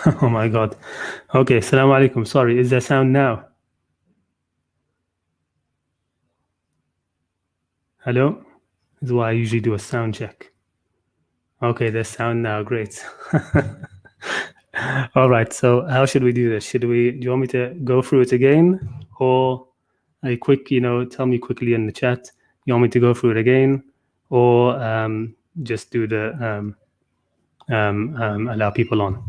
Oh my God. Okay, Assalamu alaikum. Sorry, is there sound now? Hello? This is why I usually do a sound check. Okay, there's sound now. Great. All right. So how should we do this? Do you want me to go through it again, or a quick, tell me quickly in the chat? You want me to go through it again, or just do the allow people on?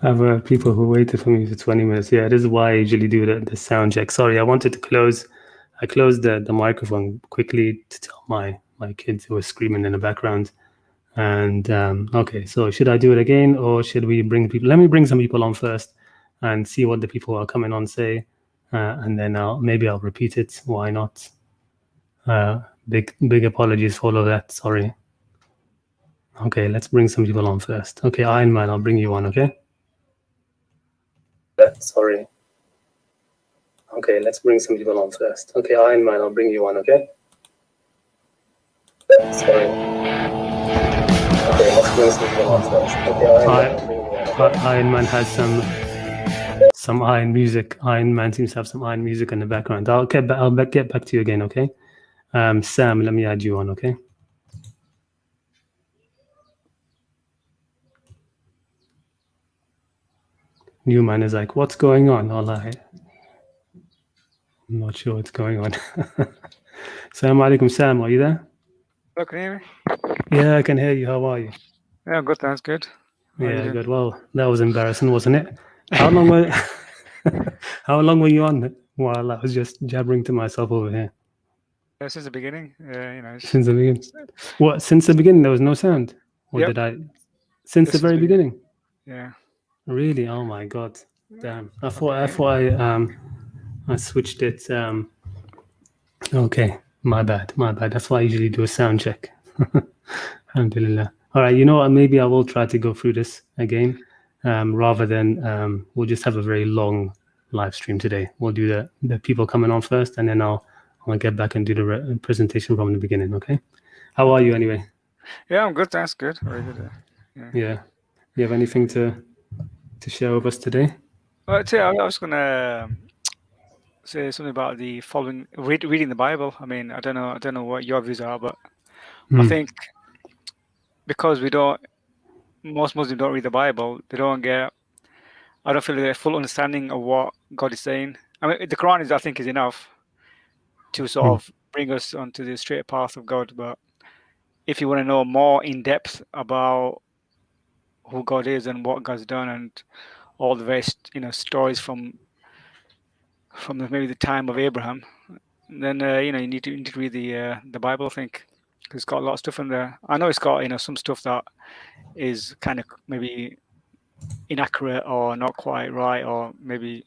I've people who waited for me for 20 minutes. Yeah, this is why I usually do the sound check. Sorry, I wanted to close. I closed the microphone quickly to tell my kids who were screaming in the background. And okay, so should I do it again, or should we bring people? Let me bring some people on first and see what the people who are coming on say, and then maybe I'll repeat it. Why not? Big apologies for all of that. Sorry. Okay, let's bring some people on first. Okay, Iron Man, I'll bring you on. Okay. Sorry. Okay, let's bring some people on first. Okay, Iron Man, I'll bring you on. Okay. Sorry. Okay, let's bring some people on first. Okay, Iron Man has some iron music. Iron Man seems to have some iron music in the background. I'll get back to you again. Okay. Sam, let me add you on. Okay. Newman is like, what's going on? I'm not sure what's going on. Assalamu alaikum, Sam. Are you there? Hello, can you hear me? Yeah, I can hear you. How are you? Yeah, good. That's good. Yeah, good. Well, that was embarrassing, wasn't it? How long were How long were you on while I was just jabbering to myself over here? Since the beginning, Since the beginning. What? Since the beginning, there was no sound, or yep. did I? Since the very beginning. Yeah. Really? Oh my God! Damn. I thought I switched it. Okay, my bad. That's why I usually do a sound check. Alhamdulillah. All right. You know what? Maybe I will try to go through this again, rather than we'll just have a very long live stream today. We'll do the people coming on first, and then I'll get back and do the presentation from the beginning. Okay. How are you anyway? Yeah, I'm good. That's good. Very good. Yeah. You have anything to share with us today? Well, I was gonna say something about the following reading the Bible. I mean, I don't know what your views are, but I think because most Muslims don't read the Bible, I don't feel they get a full understanding of what God is saying. I mean, the Quran I think is enough to sort of bring us onto the straight path of God. But if you want to know more in depth about who God is and what God's done and all the various stories from maybe the time of Abraham, then you need to read the Bible, I think, because it's got a lot of stuff in there. I know it's got some stuff that is kind of maybe inaccurate or not quite right, or maybe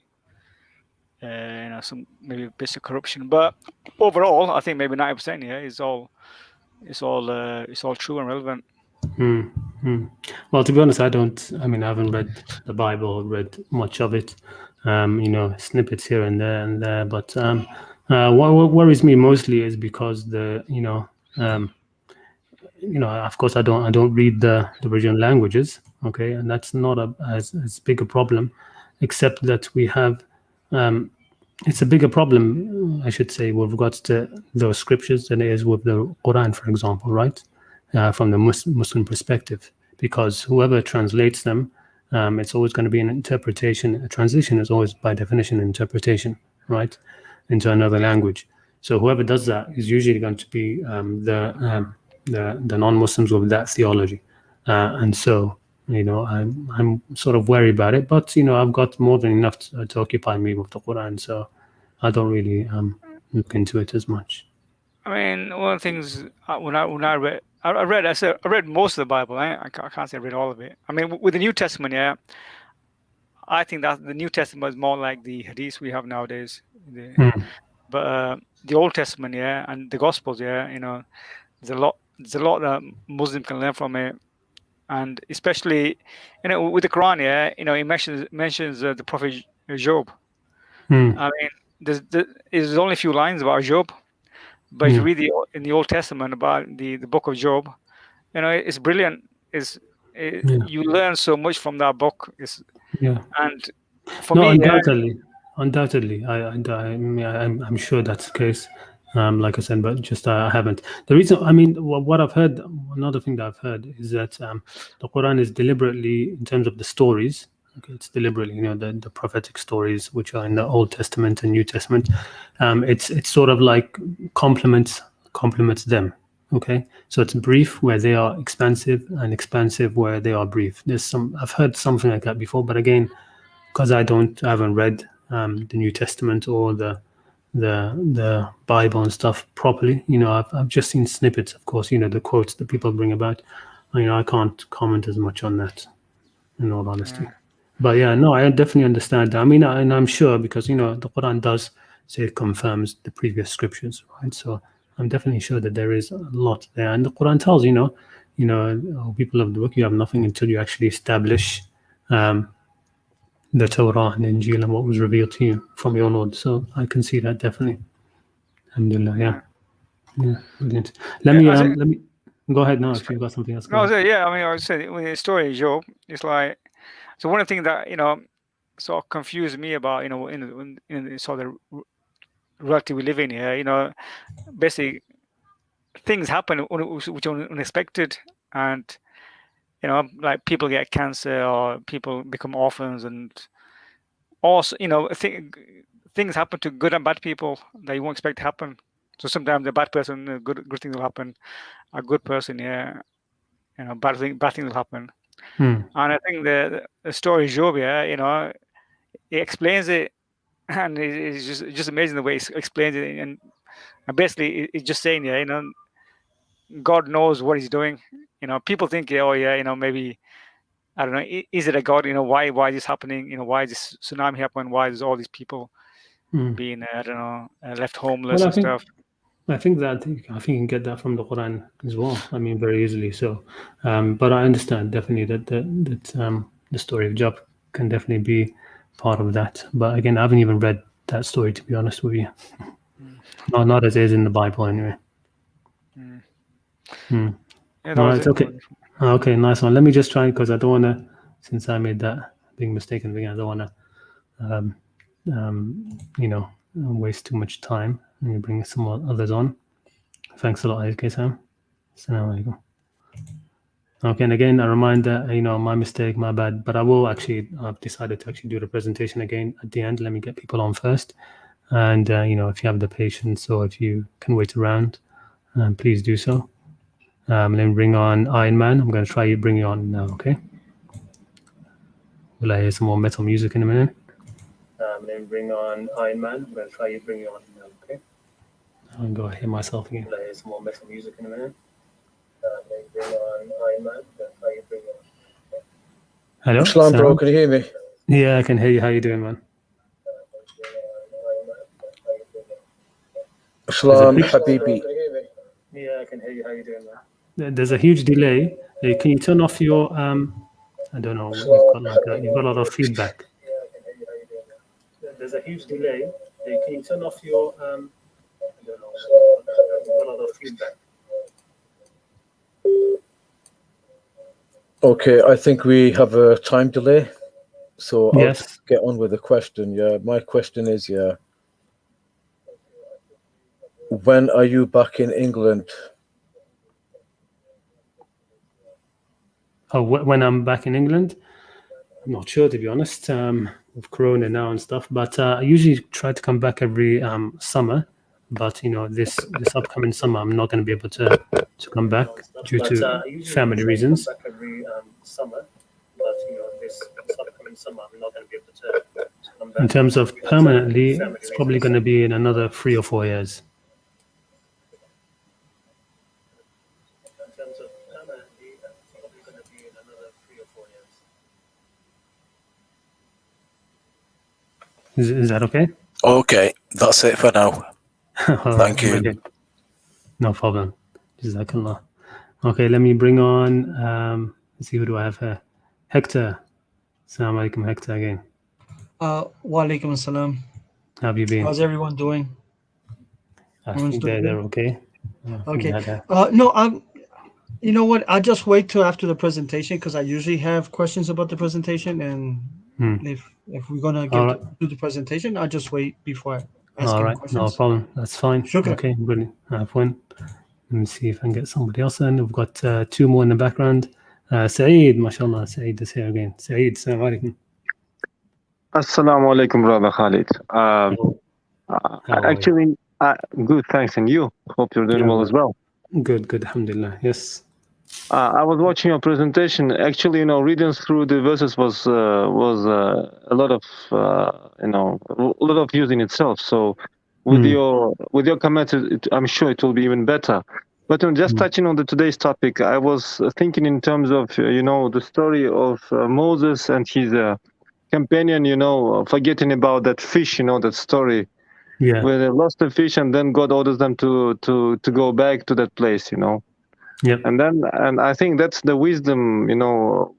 some maybe bits of corruption. But overall, I think maybe 90% is all true and relevant. Well, to be honest, I haven't read the Bible, read much of it. Snippets here and there. But what worries me mostly is because of course, I don't read the original languages. Okay, and that's not as big a problem, except that we have. It's a bigger problem, I should say, with regards to those scriptures than it is with the Qur'an, for example, right? From the Muslim perspective, because whoever translates them, it's always going to be an interpretation. A translation is always, by definition, an interpretation, right, into another language. So whoever does that is usually going to be the non-Muslims with that theology, and so I'm sort of worried about it. But I've got more than enough to occupy me with the Quran, so I don't really look into it as much. I mean, one of the things when I read most of the Bible. I can't say I read all of it. I mean, with the New Testament, yeah, I think that the New Testament is more like the Hadith we have nowadays. But the Old Testament, yeah, and the Gospels, yeah, there's a lot that Muslims can learn from it, and especially with the Quran, yeah, it mentions the Prophet Job. I mean, there's only a few lines about Job, But if you read in the Old Testament about the book of Job, it's brilliant. You learn so much from that book. And for No, me, undoubtedly, I'm sure that's the case. Like I said, but just I haven't. The reason, I mean, what I've heard, another thing that I've heard is that the Quran is deliberately, in terms of the stories, okay, it's deliberately, the prophetic stories which are in the Old Testament and New Testament. It's sort of like complements them. Okay, so it's brief where they are expansive, and expansive where they are brief. I've heard something like that before, but again, because I haven't read the New Testament or the Bible and stuff properly. I've just seen snippets, of course. The quotes that people bring about. I can't comment as much on that, in all honesty. But yeah, no, I definitely understand that. I mean, and I'm sure because the Quran does say it confirms the previous scriptures, right? So I'm definitely sure that there is a lot there, and the Quran tells oh, people of the book, you have nothing until you actually establish the Torah and Injil and what was revealed to you from your Lord. So I can see that definitely. Alhamdulillah, yeah, brilliant. Let me go ahead now if you've got something else. No, I was saying when the story of Job, it's like, so one of the things that sort of confused me about in sort of the reality we live in here, basically things happen which are unexpected, and like people get cancer or people become orphans, and also things happen to good and bad people that you won't expect to happen. So sometimes a bad person, a good thing will happen. A good person, bad thing will happen. And I think the story of Job, it explains it, and it's just amazing the way it explains it, and basically it's just saying, God knows what He's doing. People think, maybe, I don't know, is it a God? Why is this happening? Why is this tsunami happening? Why is all these people being, I don't know, left homeless and stuff? I think you can get that from the Quran as well. I mean, very easily. So, but I understand definitely that the story of Job can definitely be part of that. But again, I haven't even read that story, to be honest with you. Not as it is in the Bible, anyway. Yeah, no, it's okay. Okay, nice one. Let me just try, because I don't want to, since I made that big mistake in the beginning, I don't want to, waste too much time. Let me bring some more others on. Thanks a lot, okay, Sam. Assalamu alaikum. Okay, and again, a reminder, my mistake, my bad, but I've decided to actually do the presentation again at the end. Let me get people on first. And, if you have the patience or if you can wait around, please do so. Let me bring on Iron Man. I'm going to try you bring you on now, okay? Will I hear some more metal music in a minute? Let me bring on Iron Man. I'm going to try you bring you on now, okay? I'll go hear myself again. Will I hear some more metal music in a minute? Let me bring on Iron Man. I'm going to try you bring you on. Okay? Hello? Salam, bro. Can you hear me? Yeah, I can hear you. How you doing, man? Salam, Habibi. Yeah, I can hear you. How you doing, man? There's a huge delay. Can you turn off your I don't know. You've got a lot of feedback. Yeah, I can hear you. How you doing, man? There's a huge delay. Can you turn off your I don't know. You've got a lot of feedback. Okay, I think we have a time delay, so I'll Yes. just get on with the question. Yeah, my question is, when are you back in England? Oh, when I'm back in England, I'm not sure, to be honest. With Corona now and stuff, but I usually try to come back every summer. But this upcoming summer, I'm not going to be able to come back due to family reasons. In terms of permanently, it's probably going to be in another 3 or 4 years. Is that okay? Okay, that's it for now. Thank you. Okay. No problem. Jazakallah. Okay, let me bring on, let's see, who do I have here? Hector. Assalamu alaikum, Hector, again. Wa alaikum assalam. How have you been? How's everyone doing? I think they're okay. Okay. No, you know what? I'll just wait till after the presentation because I usually have questions about the presentation, and if we're gonna do the presentation, I'll just wait before I ask any questions. No problem. That's fine. Shukran. Okay, good. Let me see if I can get somebody else in. We've got two more in the background. Saeed, mashallah, Saeed is here again. Saeed, assalamu alaikum. Assalamu alaikum, brother Khalid. Actually, good, thanks. And you? Hope you're doing well as well. Good, alhamdulillah. Yes. I was watching your presentation. Actually, reading through the verses was a lot of a lot of use in itself. So with your comments, I'm sure it will be even better. But just touching on today's topic, I was thinking in terms of the story of Moses and his companion. Forgetting about that fish. That story. Yeah. Where they lost the fish, and then God orders them to go back to that place. Yep. And I think that's the wisdom.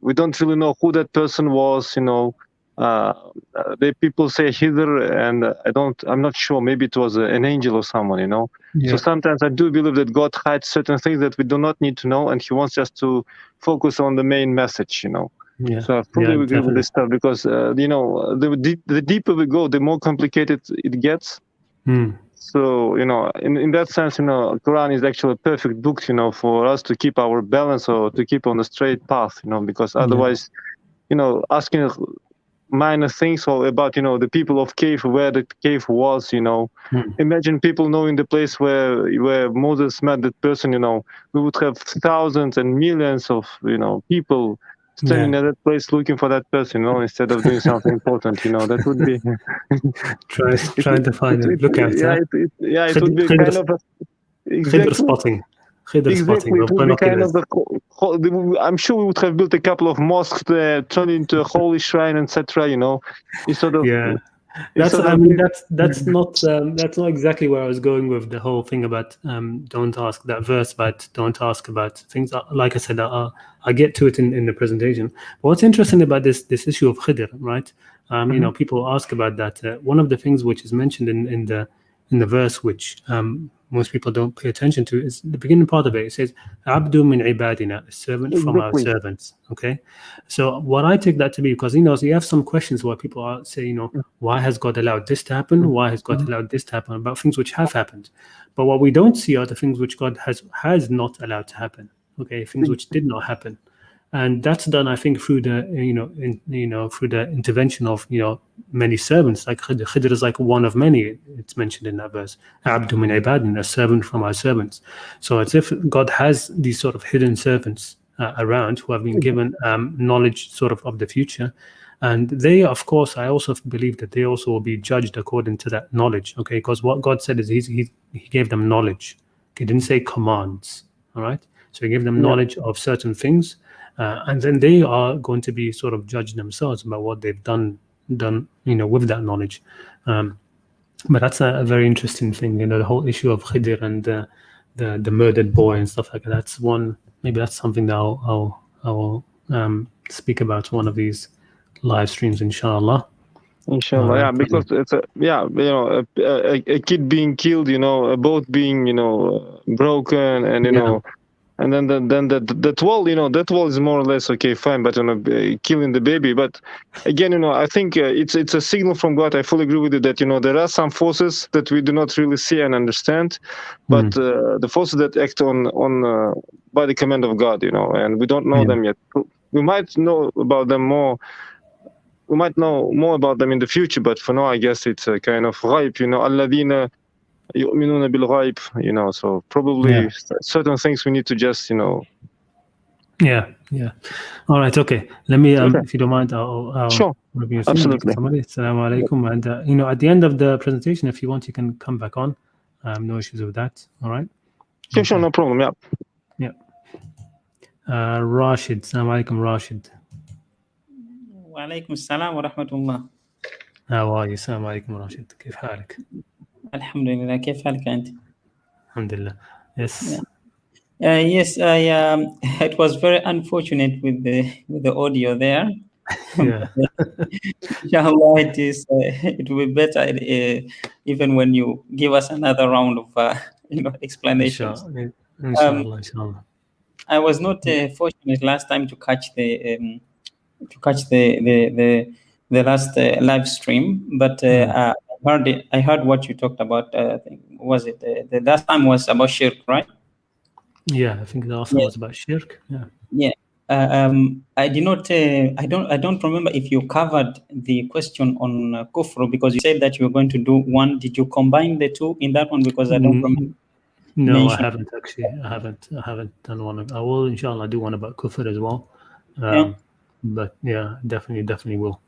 We don't really know who that person was. The people say hither, and I'm not sure. Maybe it was an angel or someone. Yeah. So sometimes I do believe that God hides certain things that we do not need to know, and He wants us to focus on the main message. Yeah. So I fully agree with this stuff because the deeper we go, the more complicated it gets. So in that sense, Quran is actually a perfect book, for us to keep our balance or to keep on the straight path, because otherwise, asking minor things or about the people of cave, where the cave was, imagine people knowing the place where Moses met that person, we would have thousands and millions of people standing at that place looking for that person, instead of doing something important, that would be trying to find it. Look at it would be kind of Khidr spotting. Exactly, it would be kind of I'm sure we would have built a couple of mosques there, turned into a holy shrine, etc. Instead of that's not exactly where I was going with the whole thing about don't ask that verse, but don't ask about things. Like I said, I get to it in the presentation. But what's interesting about this issue of Khidr, right? People ask about that. One of the things which is mentioned in the verse, which most people don't pay attention to, is the beginning part of it. It says, "Abdu min ibadina," a servant from our servants. Okay, so what I take that to be, because so you have some questions where people say, why has God allowed this to happen? Why has God allowed this to happen? About things which have happened, but what we don't see are the things which God has not allowed to happen. Okay, things which did not happen. And that's done, I think, through the through the intervention of many servants. Like Khidr is like one of many. It's mentioned in that verse. Abdu min ibadin, a servant from our servants. So it's if God has these sort of hidden servants around who have been given knowledge sort of the future, and they, of course, I also believe that they also will be judged according to that knowledge. Okay, because what God said is He gave them knowledge. He didn't say commands. All right, so He gave them knowledge of certain things. And then they are going to be sort of judged themselves about what they've done, with that knowledge. But that's a very interesting thing, the whole issue of Khidr and the murdered boy and stuff like that. That's one. Maybe that's something that I'll speak about one of these live streams, inshallah. Inshallah, because it's a kid being killed, a boat being broken, and and then that wall, that wall is more or less okay, fine, but killing the baby. But again, I think it's a signal from God. I fully agree with you that there are some forces that we do not really see and understand, but the forces that act on by the command of God, and we don't know them yet. We might know about them more. We might know more about them in the future, but for now, I guess it's a kind of ghaib, alladhina yu'minuna bil ghaib, so probably certain things we need to just, Yeah. All right. Okay. Let me, if you don't mind, I'll sure. Absolutely. Assalamu alaikum. And at the end of the presentation, if you want, you can come back on. No issues with that. All right. Sure. No problem. Yeah. Rashid. Assalamu alaikum, Rashid. Wa alaikum assalam wa rahmatullah. How are you? Assalamu alaikum, Rashid. كيف حالك? Alhamdulillah. كيف حالك أنت? Alhamdulillah. Yes. Yes, it was very unfortunate with the audio there. Yeah. Inshallah, it will be better even when you give us another round of explanations. Inshallah, inshallah. I was not fortunate last time to catch the last live stream, but I heard what you talked about. Was it the last time was about shirk, right? Yeah, I think the last one was about shirk. Yeah. Yeah. I did not. I don't remember if you covered the question on kufr, because you said that you were going to do one. Did you combine the two in that one? Because I don't remember. No, I haven't actually. I haven't done one. I will, inshallah, do one about kufr as well. But yeah, definitely will.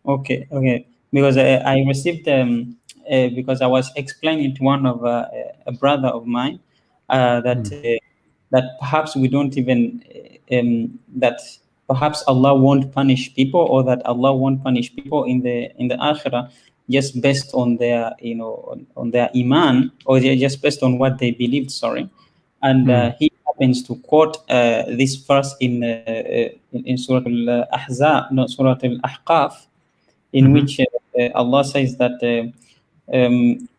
Okay. Because I received because I was explaining to one of a brother of mine that perhaps we don't even that perhaps Allah won't punish people, or that Allah won't punish people in the akhirah just based on their on their iman, or just based on what they believed. Sorry, and he happens to quote this verse in Surah Al-Ahzab, no, Surah Al-Ahqaf, in which Allah says that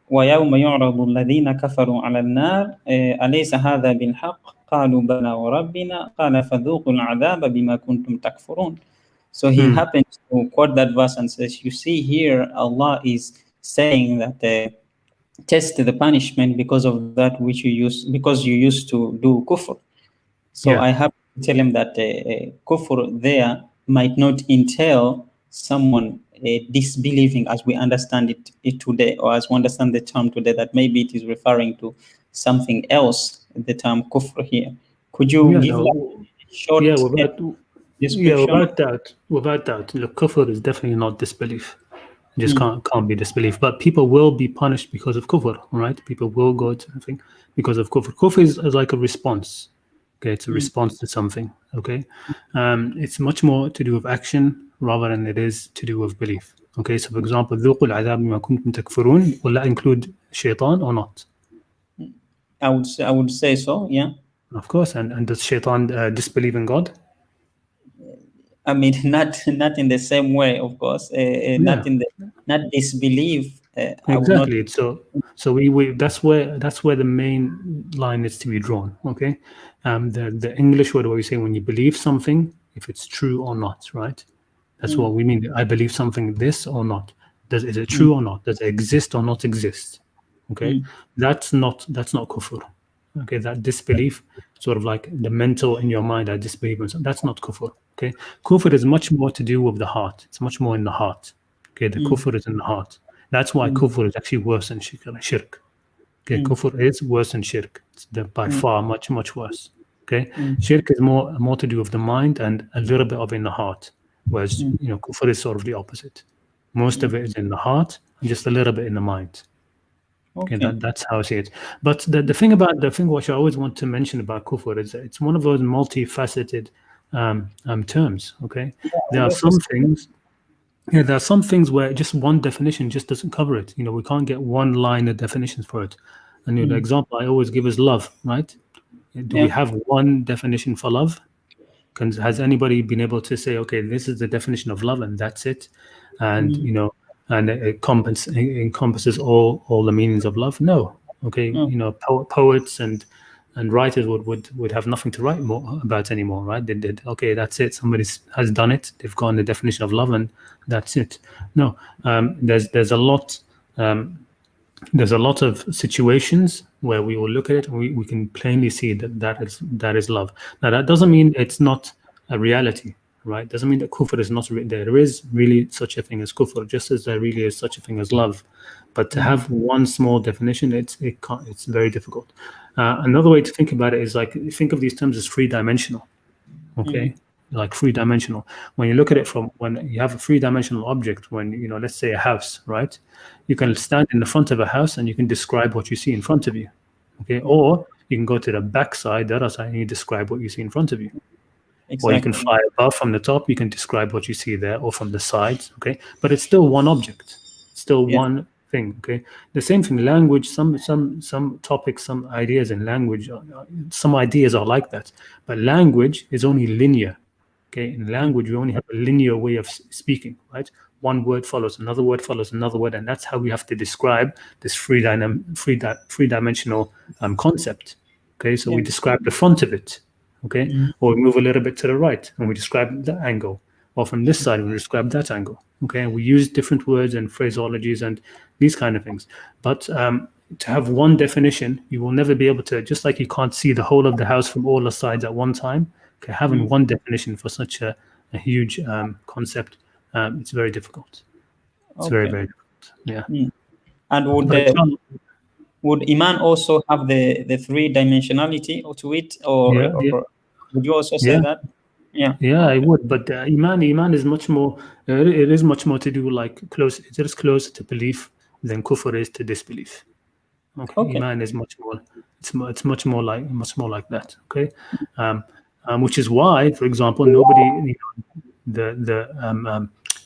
وَيَوْمَ يُعْرَضُ الَّذِينَ كَفَرُوا عَلَى النَّارِ أَلَيْسَ هَذَا بِالْحَقِّ قَالُوا بَلَى وَرَبِّنَا قَالَ فَذُوقُوا الْعَذَابَ بِمَا كُنْتُمْ تَكْفُرُونَ. So he happens to quote that verse and says, you see here, Allah is saying that test the punishment because of that which you used to do kufr. So I have to tell him that kufr there might not entail someone disbelieving as we understand it today, or as we understand the term today, that maybe it is referring to something else, the term kufr here. Could you give a short description? Without doubt, the kufr is definitely not disbelief. It just can't be disbelief. But people will be punished because of kufr, right? People will go to something because of kufr. Kufr is like a response. Okay, it's a response to something. Okay, it's much more to do with action rather than it is to do with belief. Okay, so for example, ذوقوا العذاب بما كنتم تكفرون, will that include shaitan or not? I would say so. Yeah. Of course, and does shaitan disbelieve in God? I mean, not in the same way, of course. Not disbelief. Exactly. So we that's where the main line is to be drawn. Okay, the English word where we say when you believe something, if it's true or not, right? That's what we mean. I believe something, this or not. Is it true or not? Does it exist or not exist? Okay, that's not kufr. Okay, that disbelief, sort of like the mental in your mind, I disbelieve in something, that's not kufr. Okay, kufr is much more to do with the heart. It's much more in the heart. Okay, the kufr is in the heart. That's why kufr is actually worse than shirk. Okay, kufr is worse than shirk. It's by far much worse. Okay, shirk is more to do with the mind and a little bit of in the heart, whereas kufr is sort of the opposite. Most of it is in the heart and just a little bit in the mind. Okay, that's how I see it. But the thing which I always want to mention about kufr is that it's one of those multifaceted terms. Okay, there are some things. Yeah, there are some things where just one definition just doesn't cover it. We can't get one line of definitions for it. And the example I always give is love, right? Do we have one definition for love? Has anybody been able to say, okay, this is the definition of love and that's it? And and it encompasses all the meanings of love? No. Okay, poets and writers would have nothing to write more about anymore, right? They did, okay, that's it. Somebody has done it. They've gotten the definition of love, and that's it. No, there's a lot. There's a lot of situations where we will look at it and we can plainly see that is love. Now that doesn't mean it's not a reality, right? Doesn't mean that kufr is not there is really such a thing as kufr, just as there really is such a thing as love. But to have one small definition, it's very difficult. Another way to think about it is like, think of these terms as three-dimensional. Okay, like three-dimensional. When you look at it from when you have a three-dimensional object, when let's say a house, right? You can stand in the front of a house and you can describe what you see in front of you. Okay, or you can go to the back side, the other side, and you describe what you see in front of you. Exactly. Or you can fly above from the top, you can describe what you see there, or from the sides. Okay, but it's still one object. It's still one thing. Okay, the same thing. Language. Some topics, some ideas in language. Some ideas are like that, but language is only linear. Okay, in language, we only have a linear way of speaking, right? One word follows another word follows another word, and that's how we have to describe this three-dimensional concept. Okay, so we describe the front of it, okay, or we move a little bit to the right, and we describe the angle, or from this side, we describe that angle. Okay, and we use different words and phraseologies and these kind of things. But to have one definition, you will never be able to, just like you can't see the whole of the house from all the sides at one time. Okay, having one definition for such a huge concept, it's very difficult. It's very, very difficult. Yeah. And would Iman also have the three-dimensionality to it, or would you also say that? Yeah, I would. But Iman is much more. It is much more to do like close. It is closer to belief than kufr is to disbelief. Okay. Iman is much more. It's much more like that. Okay. Which is why, for example, nobody,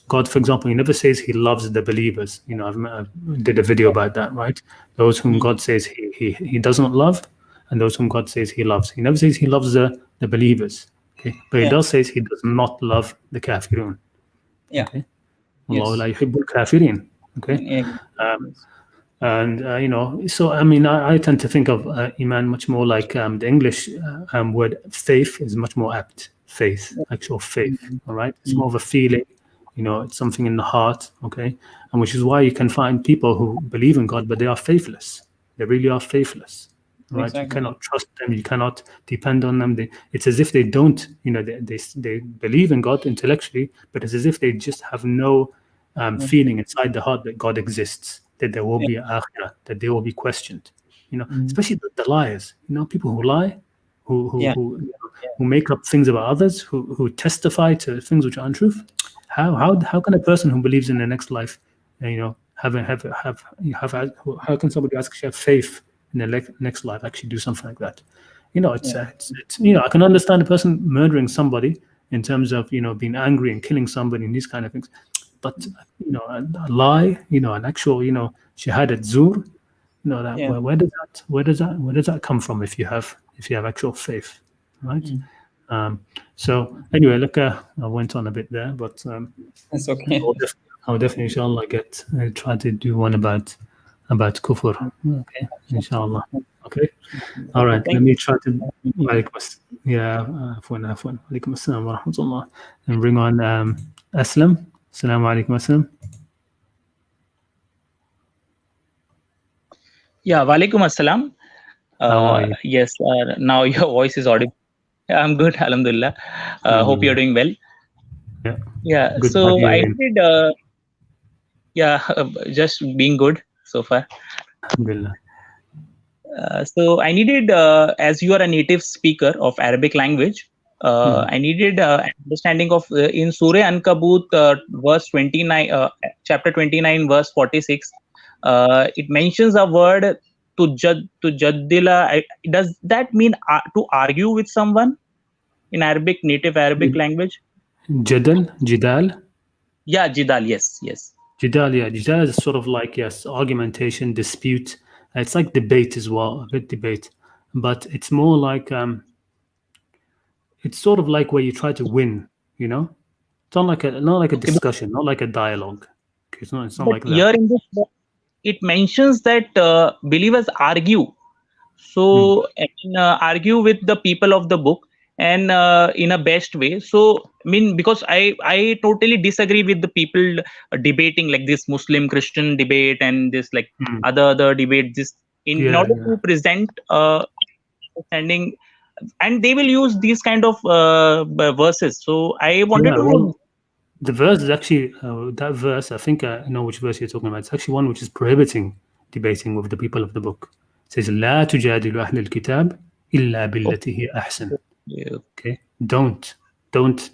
God, for example, he never says he loves the believers. You know, I did a video about that, right? Those whom God says he doesn't love, and those whom God says he loves. He never says he loves the believers. Okay, but he does say he does not love the kafirun. Okay, Allah la yuhibbul kafirin. Okay, and you know, so I mean, I tend to think of Iman much more like the English word faith is much more apt. Faith, actual faith. All right, it's more of a feeling. You know, it's something in the heart. Okay, and which is why you can find people who believe in God, but they are faithless. They really are faithless. Right, exactly. You cannot trust them. You cannot depend on them. It's as if they don't. You know, they believe in God intellectually, but it's as if they just have no feeling inside the heart that God exists, that there will be an akhirah, that they will be questioned. You know, especially the liars. You know, people who lie, who make up things about others, who testify to things which are untrue. How can a person who believes in the next life, you know, how can somebody actually have faith in the next life actually do something like that? You know, it's you know, I can understand a person murdering somebody in terms of, you know, being angry and killing somebody and these kind of things, but you know, a lie, you know, an actual, you know, shahadat zur, you know, that where does that come from if you have actual faith, right? So anyway, look, I went on a bit there, but that's okay. I'll definitely, inshallah, try to do one about kufr. Okay, inshallah. Okay, all right. Let me try to alaikum assalam wa rahmatullah, and bring on Aslam. Assalamu alaikum, Aslam. Yeah, walaikum assalam. Yes, now your voice is audible. I'm good, alhamdulillah. Hope you're doing well. Yeah. Good, so I did. Just being good so far. Alhamdulillah. So I needed, as you are a native speaker of Arabic language, I needed understanding of in Surah Ankabut, verse 29, chapter 29, verse 46. It mentions a word to jaddila. Does that mean to argue with someone in Arabic, native Arabic language? Jidal. Yeah, jidal. Yes. Jidal, Jidal is sort of like, argumentation, dispute. It's like debate as well, a bit debate, but it's more like it's sort of like where you try to win. You know, it's not like a discussion, not like a dialogue. Okay, it's not like that. Here in this book, it mentions that believers argue. So argue with the people of the book, and in a best way. So I mean, because I totally disagree with the people debating like this Muslim Christian debate and this like other debate. This in order to present understanding, and they will use these kind of verses. So I wanted to. Well, the verse is actually that verse. I think I know which verse you're talking about. It's actually one which is prohibiting debating with the people of the book. It says, "La tujadilu ahl al-kitab illa billati hi ahsan." Okay, don't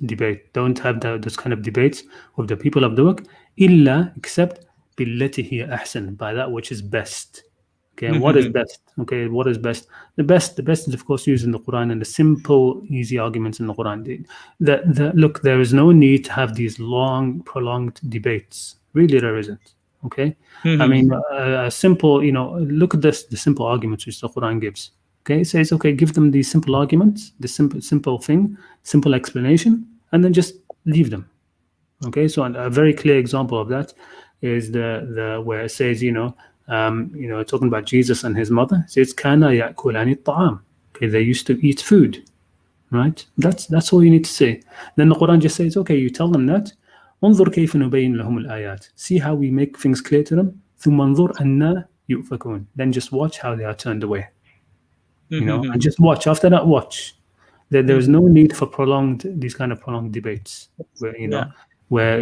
debate. Don't have those kind of debates with the people of the book. Illa, except billati hi ahsan, by that which is best. Okay, and what is best? Okay, what is best? The best is of course used in the Quran and the simple, easy arguments in the Quran. Look, there is no need to have these long, prolonged debates. Really, there isn't. Okay, I mean, a simple, look at the simple arguments which the Quran gives. Okay, it says, okay, give them these simple arguments, the simple thing, simple explanation, and then just leave them. Okay, so a very clear example of that is the where it says, talking about Jesus and his mother, it says kana ya'kulani ta'am. Okay, they used to eat food, right? That's all you need to say. Then the Quran just says, okay, you tell them that. انظر كيف نبين لهم الآيات. See how we make things clear to them. ثم انظر أنا يؤفكون. Then just watch how they are turned away. And just watch. After that, watch. There is no need for these kind of prolonged debates where where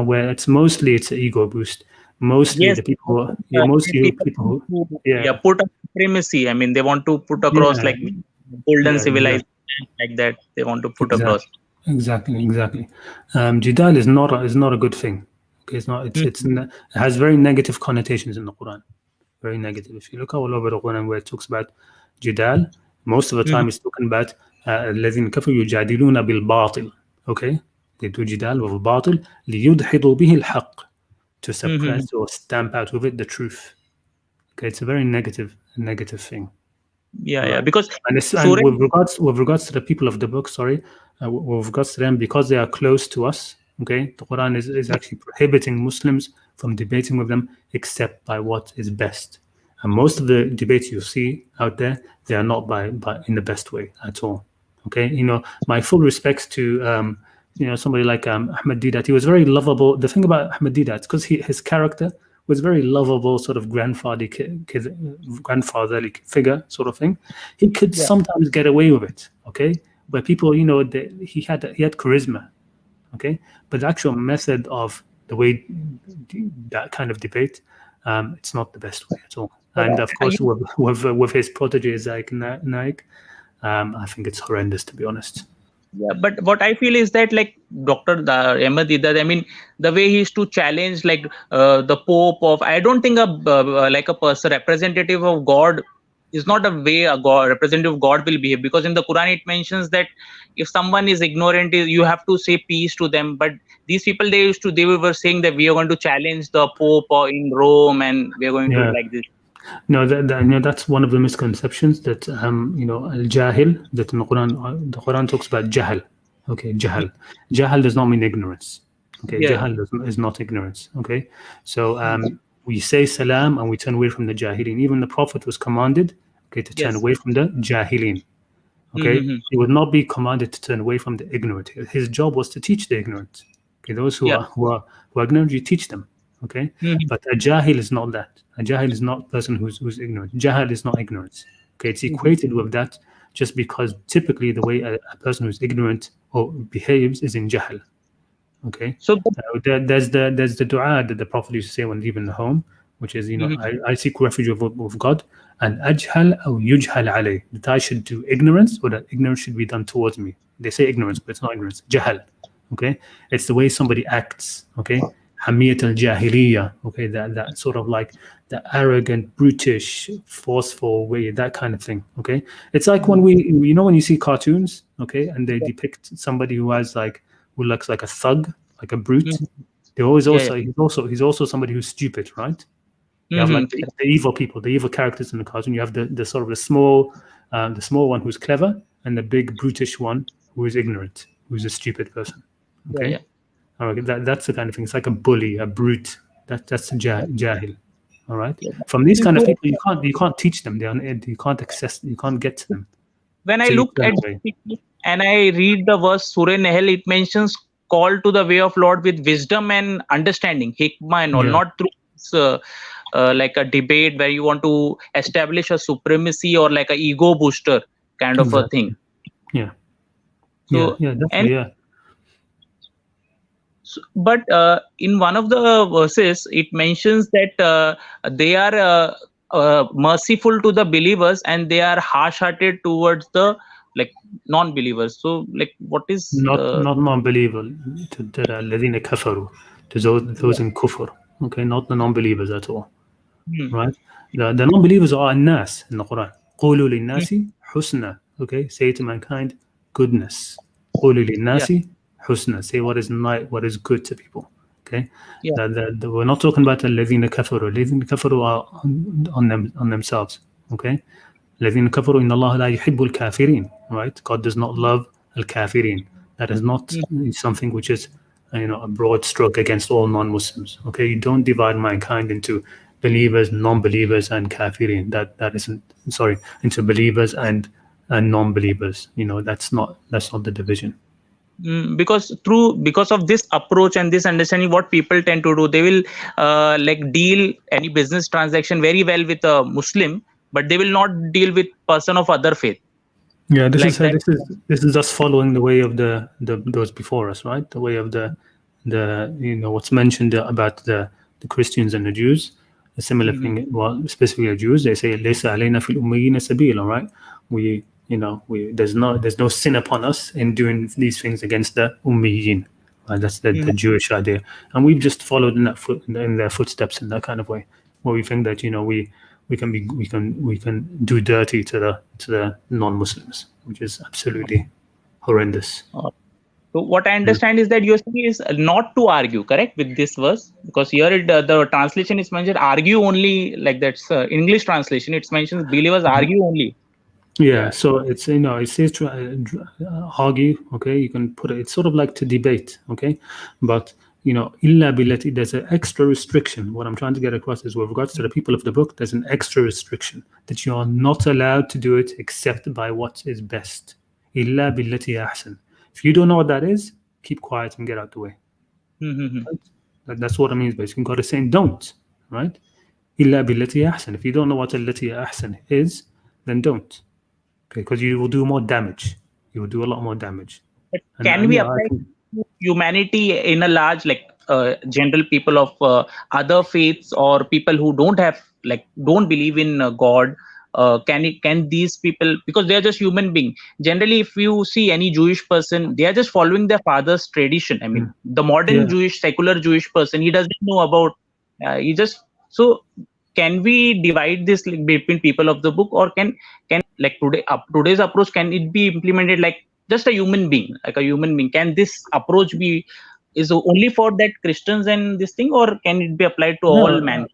where it's an ego boost. Mostly the people, put a supremacy. I mean, they want to put across like golden civilization like that. They want to put across. Exactly. Jidal is not a good thing. Okay, it's not. It has very negative connotations in the Quran. Very negative. If you look all over the Quran where it talks about Jidal, most of the time it's talking about الذين كفروا يجادلون بالباطل. Okay, they do Jidal with الباطل ليدحضوا به الحق, to suppress or stamp out with it the truth. Okay, it's a very negative thing. Because and with regards to the people of the book, with regards to them, because they are close to us, okay, the Quran is actually prohibiting Muslims from debating with them except by what is best. And most of the debates you see out there, they are not by in the best way at all. Okay, my full respects to somebody like Ahmed Deedat. He was very lovable. The thing about Ahmed Deedat, because his character was very lovable, sort of grandfatherly figure, sort of thing. He could sometimes get away with it, okay. But people, he had charisma, okay. But the actual method of the way that kind of debate, it's not the best way at all. And of course, with his protege Zaid Naik, I think it's horrendous, to be honest. Yeah, but what I feel is that, like Dr. Ahmed Deedat, I mean, the way he used to challenge like the Pope I don't think a representative of God is not a way a representative of God will behave, because in the Quran it mentions that if someone is ignorant, you have to say peace to them. But these people, they were saying that we are going to challenge the Pope in Rome and we are going to like this. No, that's one of the misconceptions that al-jahil, that in the Quran talks about jahl. Okay, jahl does not mean ignorance. Okay, jahl is not ignorance. Okay, so we say salam and we turn away from the jahilin. Even the Prophet was commanded, okay, to turn away from the jahilin. Okay, he would not be commanded to turn away from the ignorant. His job was to teach the ignorant. Okay, those who are ignorant, you teach them. Okay, but a jahil is not that. A jahil is not a person who's ignorant. Jahil is not ignorance. Okay, it's equated with that just because typically the way a person who's ignorant or behaves is in jahl. Okay, so there's the dua that the Prophet used to say when leaving the home, which is I seek refuge with God, and ajhal or yujhal alay, that I should do ignorance or that ignorance should be done towards me. They say ignorance, but it's not ignorance. Jahal. Okay, it's the way somebody acts. Okay. Hamiyat al-Jahiliyyah, okay, that sort of like the arrogant, brutish, forceful way, that kind of thing, okay. It's like when when you see cartoons, okay, and they depict somebody who looks like a thug, like a brute. They always he's also somebody who's stupid, right? You have like the evil people, the evil characters in the cartoon. You have the sort of the small one who's clever, and the big brutish one who is ignorant, who's a stupid person, okay. Okay, that's the kind of thing. It's like a bully, a brute. That's a jahil. All right. From these kind of people, you can't teach them. You can't get to them. When I look at and I read the verse Surah Nahl, it mentions call to the way of Lord with wisdom and understanding, hikmah and all, not through like a debate where you want to establish a supremacy or like a ego booster kind of a thing. Yeah. So, definitely, but in one of the verses, it mentions that they are merciful to the believers and they are harsh-hearted towards the non-believers. So, what is not non-believer to the الذين كفروا, to those in kufr. Okay, not the non-believers at all. Right? The non-believers are الناس in the Quran. قولوا للناس حسنا. Okay, say to mankind goodness. قولوا للناس husna, say what is good to people. Okay, we're not talking about الذين كفروا. الذين كفروا are on themselves. Okay, الذين كفروا إن الله لا يحب الكافرين. Right, God does not love al-kafirin. That is not something which is a broad stroke against all non-Muslims. Okay, you don't divide mankind into believers, non-believers, and kafirin. That isn't, sorry, into believers and non-believers. That's not the division. Because of this approach and this understanding, what people tend to do, they will deal any business transaction very well with a Muslim, but they will not deal with person of other faith. Yeah, this is just following the way of those before us, right? The way of the what's mentioned about the Christians and the Jews. A similar thing, well, specifically the Jews, they say "Laysa alayna fil ummiyina sabila," right? There's no sin upon us in doing these things against the ummiyin. That's the Jewish idea, and we've just followed in their footsteps in that kind of way, where we think that we can do dirty to the non-Muslims, which is absolutely horrendous. So what I understand is that you're saying is not to argue, correct, with this verse, because here the translation is mentioned argue only, like that's English translation. It's mentioned believers argue only. Yeah, so it's it says to argue. Okay, you can put it. It's sort of like to debate. Okay, but illa billati, there's an extra restriction. What I'm trying to get across is with regards to the people of the book, there's an extra restriction that you are not allowed to do it except by what is best. Illa billati ahsan. If you don't know what that is, keep quiet and get out the way. Right? That's what it means. Basically, God is saying don't. Right? Illa billati ahsan. If you don't know what allati ahsan is, then don't. Okay, because you will do more damage. You will do a lot more damage. But can we apply humanity in a large, general people of other faiths or people who don't believe in God? Can these people, because they are just human beings. Generally, if you see any Jewish person, they are just following their father's tradition. I mean, the modern Jewish, secular Jewish person, he doesn't know about. So can we divide this between people of the book, or can today's approach, can it be implemented like just a human being, like a human being? Can this approach is only for that Christians and this thing, or can it be applied to all men?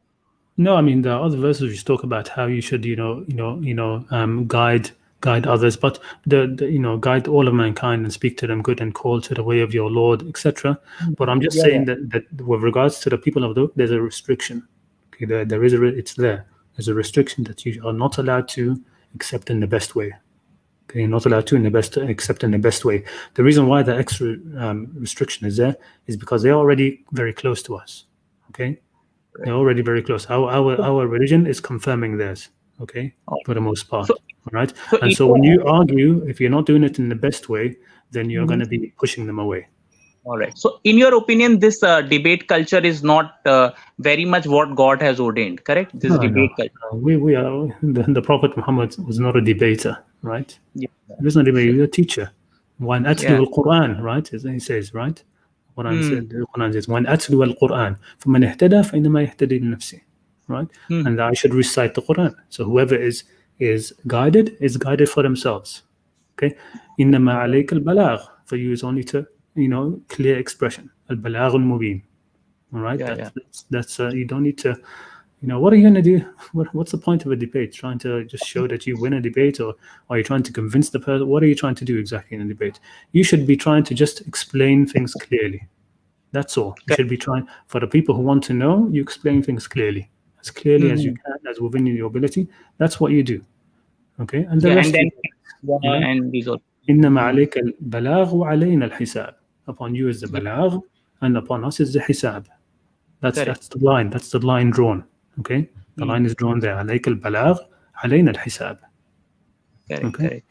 No, I mean, there are other verses which talk about how you should, guide others, but guide all of mankind and speak to them good and call to the way of your Lord, etc. But I'm just saying that with regards to the people of the book, there's a restriction. Okay, there is it's there. There's a restriction that you are not allowed to accept in the best way. Okay, you're not allowed to accept in the best way. The reason why the extra restriction is there is because they're already very close to us. Okay, they're already very close. Our religion is confirming theirs. Okay, for the most part. Right, and so when you argue, if you're not doing it in the best way, then you're going to be pushing them away. All right. So, in your opinion, this debate culture is not very much what God has ordained, correct? This debate culture. We are the Prophet Muhammad was not a debater, right? Yeah. He was not a debater. He was a teacher. One atlu al-Qur'an, right? As he says, right? The Quran says, "One atlu al-Qur'an, faman ihtada fa innama yahtadi li nafsi," right? And I should recite the Quran. So whoever is guided for themselves. Okay. Innama alayka al-balagh, for you is only to clear expression. Al-balagh al-mubin. All right. That's you don't need to. What are you going to do? What's the point of a debate? Trying to just show that you win a debate, or are you trying to convince the person? What are you trying to do exactly in a debate? You should be trying to just explain things clearly. That's all. You should be trying. For the people who want to know, you explain things clearly as you can, as within your ability. That's what you do. Okay, and the rest. And these all. إنما عليك البلاغ وعلينا الحساب. Upon you is the balagh, and upon us is the hisab. That's the line. That's the line drawn. Okay, the line is drawn there. عليك البلاغ علينا الحساب. Okay.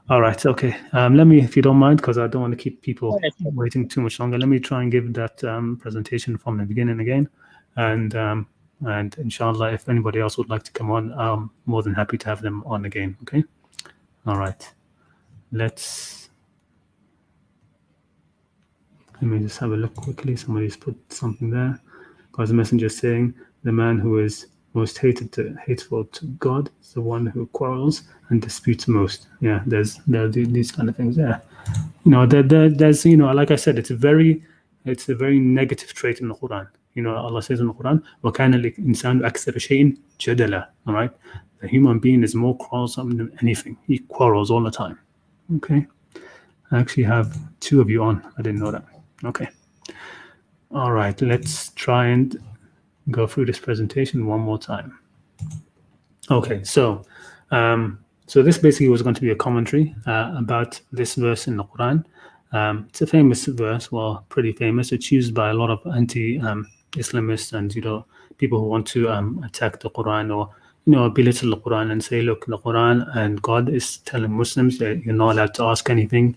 All right. Okay. Let me, if you don't mind, because I don't want to keep people waiting too much longer. Let me try and give that presentation from the beginning again, and inshallah, if anybody else would like to come on, I'm more than happy to have them on again. Okay. All right. Let me just have a look quickly. Somebody's put something there. God's messenger is saying, the man who is most hateful to God is the one who quarrels and disputes most. Yeah, there are these kind of things there. There's like I said, it's a very negative trait in the Quran. Allah says in the Quran, وَكَانَ الْإِنسَانُ أَكْثَرَ شَيْءٍ جَدَلًا. All right, the human being is more quarrelsome than anything. He quarrels all the time. Okay, I actually have 2 of you on. I didn't know that. Okay. All right, let's try and go through this presentation one more time. Okay, so this basically was going to be a commentary about this verse in the Quran. It's a famous verse, well, pretty famous. It's used by a lot of anti-Islamists and people who want to attack the Quran or belittle the Quran and say, look, the Quran and God is telling Muslims that you're not allowed to ask anything,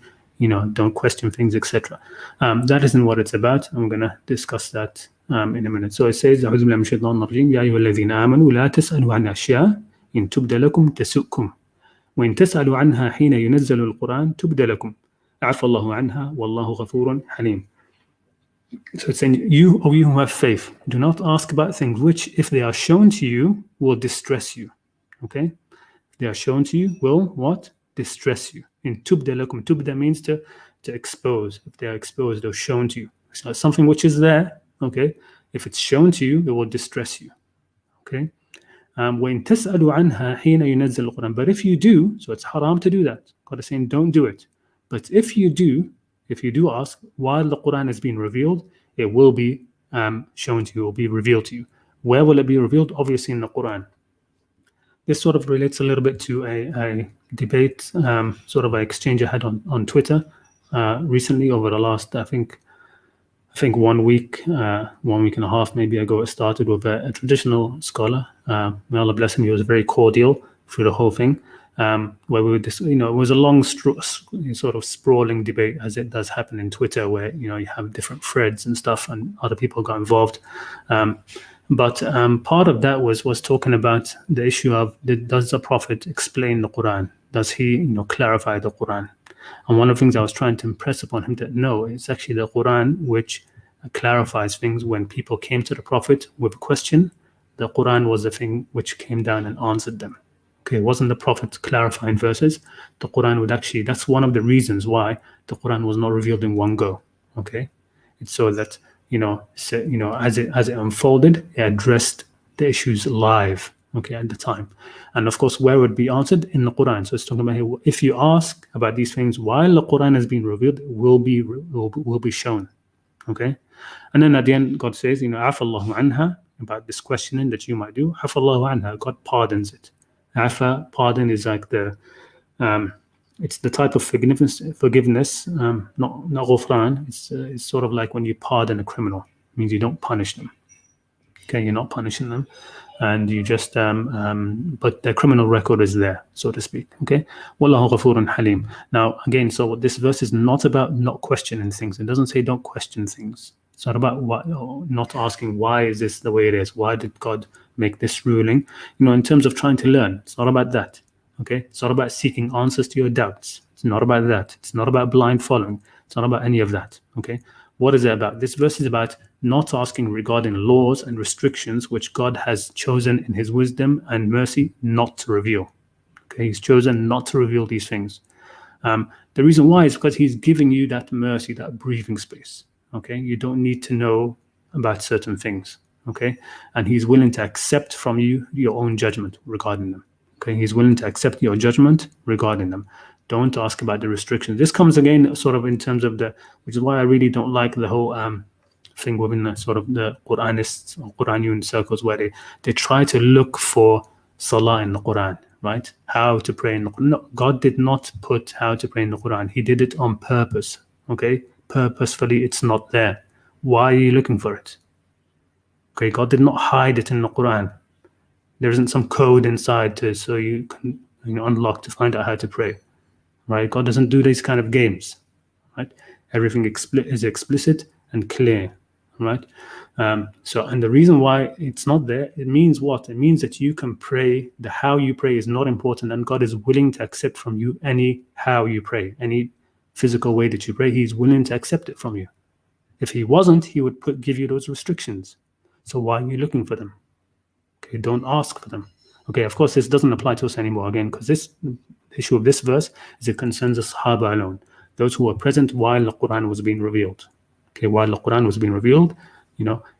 don't question things, etc. That isn't what it's about. I'm going to discuss that in a minute. So it says, أعوذ بالله من الشيطان الرجيم يا أيها الذين آمنوا لا تسألوا عن أشياء إن تبد لكم تسؤكم وإن تسألوا عنها حين ينزل القرآن تبد لكم عفى الله عنها والله غفور حليم. So it's saying, you who have faith, do not ask about things which, if they are shown to you, will distress you. Okay? If they are shown to you, will what? Distress you. In tubda lakum, tubda means to expose. If they are exposed or shown to you. So something which is there, okay? If it's shown to you, it will distress you. Okay? وَإِن تَسْأَلُوا عَنْهَا حِينَ يُنَزَّلُ الْقُرْآنِ. But if you do, so it's haram to do that. God is saying, don't do it. But if you do ask, while the Quran is being revealed, it will be shown to you, it will be revealed to you. Where will it be revealed? Obviously in the Quran. This sort of relates a little bit to a debate, sort of an exchange I had on Twitter recently over the last, I think 1 week, 1 week and a half maybe ago. It started with a traditional scholar. May Allah bless him. He was very cordial through the whole thing. Where we were just, it was a long sort of sprawling debate, as it does happen in Twitter, where you have different threads and stuff, and other people got involved. But part of that was talking about the issue of, does the Prophet explain the Quran? Does he clarify the Quran? And one of the things I was trying to impress upon him that no, it's actually the Quran which clarifies things. When people came to the Prophet with a question, the Quran was the thing which came down and answered them. Okay, it wasn't the Prophet clarifying verses. The Quran would actually, that's one of the reasons why the Quran was not revealed in one go. Okay, it's so that as it unfolded, it addressed the issues live. Okay, at the time, and of course, where it would be answered in the Quran. So it's talking about here, if you ask about these things while the Quran is being revealed, it will be shown. Okay, and then at the end, God says, Afallahu anha, about this questioning that you might do. Afallahu anha, God pardons it. Afa, pardon, is like it's the type of forgiveness, not ghufran. It's sort of like when you pardon a criminal. It means you don't punish them. Okay, you're not punishing them, and you just but their criminal record is there, so to speak. Okay, wallahu ghafurun halim. Now again, so this verse is not about not questioning things. It doesn't say don't question things. It's not about not asking why is this the way it is. Why did God make this ruling? In terms of trying to learn, it's not about that. Okay, it's not about seeking answers to your doubts. It's not about that. It's not about blind following. It's not about any of that. Okay, what is it about? This verse is about not asking regarding laws and restrictions which God has chosen in his wisdom and mercy not to reveal. Okay, he's chosen not to reveal these things. The reason why is because he's giving you that mercy, that breathing space. Okay, you don't need to know about certain things. Okay, and he's willing to accept from you your own judgment regarding them. Okay, he's willing to accept your judgment regarding them. Don't ask about the restrictions. This comes again sort of in terms of which is why I really don't like the whole thing within the sort of the Qur'anists or Qur'aniyun circles, where they try to look for salah in the Quran, right? How to pray in the Quran. No, God did not put how to pray in the Quran. He did it on purpose. Okay, purposefully, it's not there. Why are you looking for it? Okay, God did not hide it in the Quran. There isn't some code inside so you can unlock to find out how to pray, right? God doesn't do these kind of games, right? Everything is explicit and clear, right? And the reason why it's not there, it means what? It means that you can pray. The how you pray is not important, and God is willing to accept from you any how you pray, any physical way that you pray. He's willing to accept it from you. If he wasn't, he would give you those restrictions. So why are you looking for them? Okay, don't ask for them. Okay, of course, this doesn't apply to us anymore, again, because this issue of this verse is it concerns the Sahaba alone, those who were present while the Quran was being revealed. Okay, while the Quran was being revealed,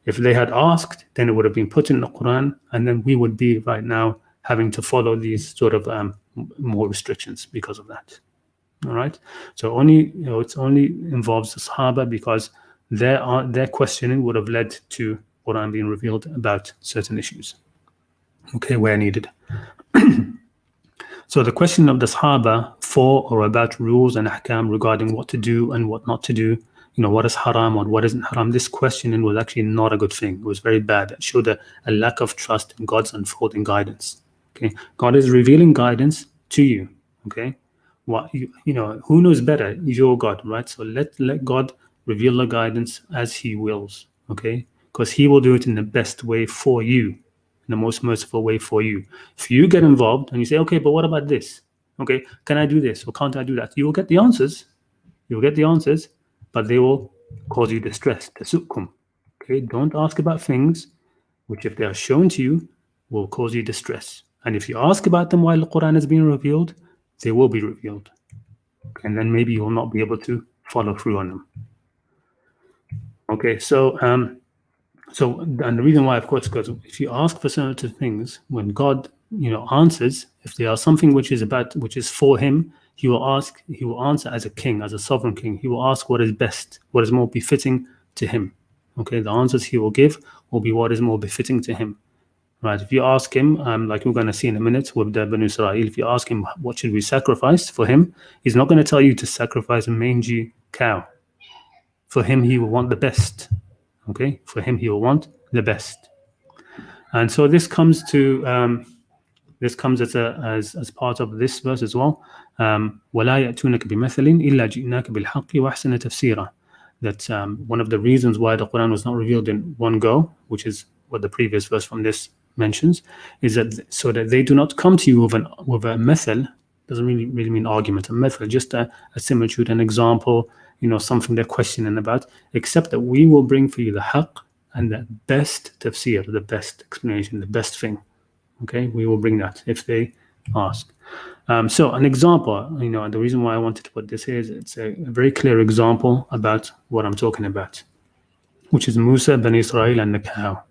if they had asked, then it would have been put in the Quran, and then we would be right now having to follow these sort of more restrictions because of that. All right. So only, it's only involves the Sahaba because their questioning would have led to Quran being revealed about certain issues. Okay, where needed. So the question of the Sahaba for or about rules and ahkam regarding what to do and what not to do, what is haram or what isn't haram, this questioning was actually not a good thing. It was very bad. It showed a lack of trust in God's unfolding guidance. Okay, God is revealing guidance to you. Okay, what who knows better? Your God, right? So let God reveal the guidance as He wills. Okay, because He will do it in the best way for you, in the most merciful way for you. If you get involved and you say, okay, but what about this? Okay, can I do this or can't I do that? You will get the answers. You'll get the answers, but they will cause you distress. Tasukkum. Okay, don't ask about things which, if they are shown to you, will cause you distress. And if you ask about them while the Quran is being revealed, they will be revealed. And then maybe you will not be able to follow through on them. Okay, so and the reason why, of course, because if you ask for certain things, when God, answers, if there are something which is for Him, He will answer as a king, as a sovereign king. He will ask what is best, what is more befitting to Him. Okay, the answers He will give will be what is more befitting to Him. Right? If you ask Him, like we're going to see in a minute with the Banu Israel, if you ask Him what should we sacrifice for Him, He's not going to tell you to sacrifice a mangy cow. For Him, He will want the best. Okay, for Him, He will want the best. And so this comes to as part of this verse as well. وَلَا يَأْتُونَكَ بِمَثَلٍ إِلَّا جِئْنَاكَ بِالْحَقِّ وَأَحْسَنَ تَفْسِيرًا. That one of the reasons why the Quran was not revealed in one go, which is what the previous verse from this mentions, is that so that they do not come to you with a method. Doesn't really mean argument. A method, just a similitude, an example, something they're questioning about, except that we will bring for you the haqq and the best tafsir, the best explanation, the best thing. Okay, we will bring that if they ask. So an example, the reason why I wanted to put this here is it's a very clear example about what I'm talking about, which is Musa, Bani Israel, and the cow.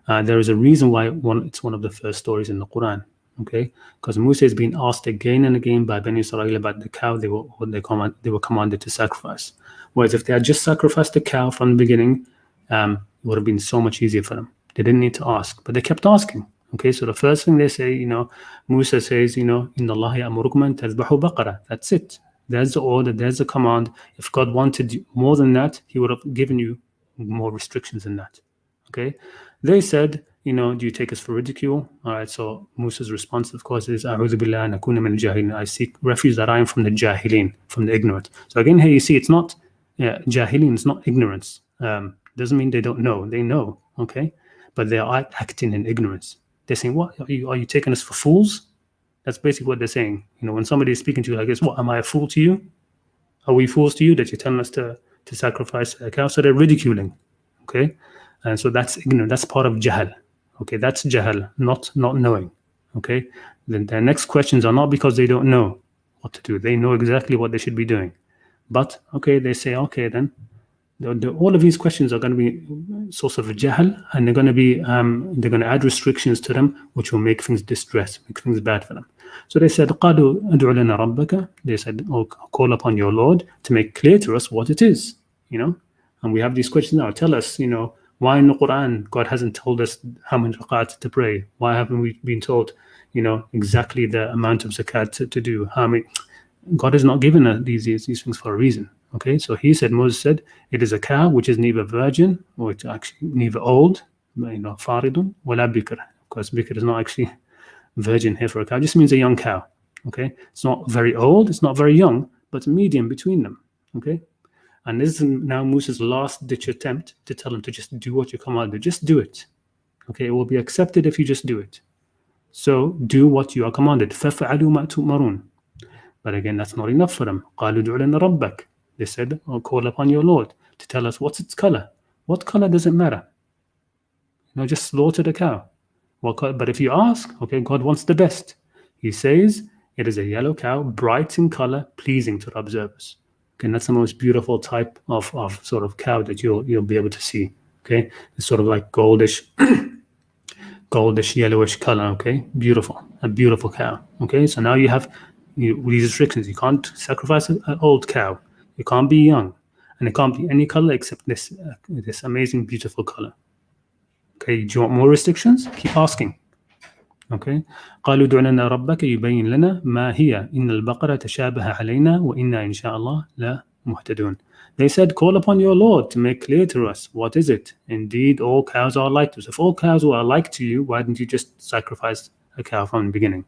There is a reason why it's one of the first stories in the Quran. Okay, because Musa is being asked again and again by Bani Israel about the cow they were commanded to sacrifice. Whereas if they had just sacrificed the cow from the beginning, it would have been so much easier for them. They didn't need to ask, but they kept asking. Okay, so the first thing they say, Musa says, Inna Allah ya'murukum an tadhbahu baqara. That's it. There's the order, there's the command. If God wanted more than that, He would have given you more restrictions than that. Okay, they said, do you take us for ridicule? All right, so Musa's response, of course, is A'udhu billah an akuna min al-jahilin. I seek refuge that I am from the jahilin, from the ignorant. So again, here you see, it's not jahilin, it's not ignorance. Doesn't mean they don't know. They know, okay? But they are acting in ignorance. They're saying, what? Are you taking us for fools? That's basically what they're saying. When somebody is speaking to you like this, what, am I a fool to you? Are we fools to you that you're telling us to sacrifice a cow? So they're ridiculing, okay? And so that's ignorant. That's part of jahal. Okay, that's jahal, not knowing. Okay, then their next questions are not because they don't know what to do. They know exactly what they should be doing. But okay, they say, okay, then all of these questions are going to be source of jahal, and they're going to add restrictions to them, which will make things distress, make things bad for them. So they said, قَالُوا أَدْعُ لَنَا رَبَّكَ. They said, oh, call upon your Lord to make clear to us what it is. And we have these questions now. Tell us, why in the Quran God hasn't told us how many rak'at to pray? Why haven't we been told, exactly the amount of zakat to do? How many? God has not given us these things for a reason. Okay, so Moses said, it is a cow which is neither virgin or it's actually neither old, faridun, wala bikr. Of course, bikr is not actually virgin here for a cow. It just means a young cow. Okay, it's not very old, it's not very young, but medium between them. Okay. And this is now Musa's last-ditch attempt to tell him to just do what you commanded. Just do it. Okay, it will be accepted if you just do it. So do what you are commanded. فَفَعَلُوا مَا تُؤْمَرُونَ. But again, that's not enough for them. قَالُوا ادْعُ لَنَا رَبَّكَ. They said, call upon your Lord to tell us what's its color. What color does it matter? Just slaughter the cow. But if you ask, okay, God wants the best. He says, it is a yellow cow, bright in color, pleasing to the observers. Okay, and that's the most beautiful type of sort of cow that you'll be able to see. Okay, it's sort of like goldish yellowish color. Okay, a beautiful cow. Okay, so now you have these restrictions. You can't sacrifice an old cow. You can't be young, and it can't be any color except this amazing, beautiful color. Okay, do you want more restrictions? Keep asking. Okay. قالوا ادع لنا ربك يبين لنا ما هي إن البقرة تشابه علينا وإنا إن شاء الله لا مهتدون. They said, call upon your Lord to make clear to us what is it. Indeed, all cows are like to us. If all cows were alike to you, why didn't you just sacrifice a cow from the beginning?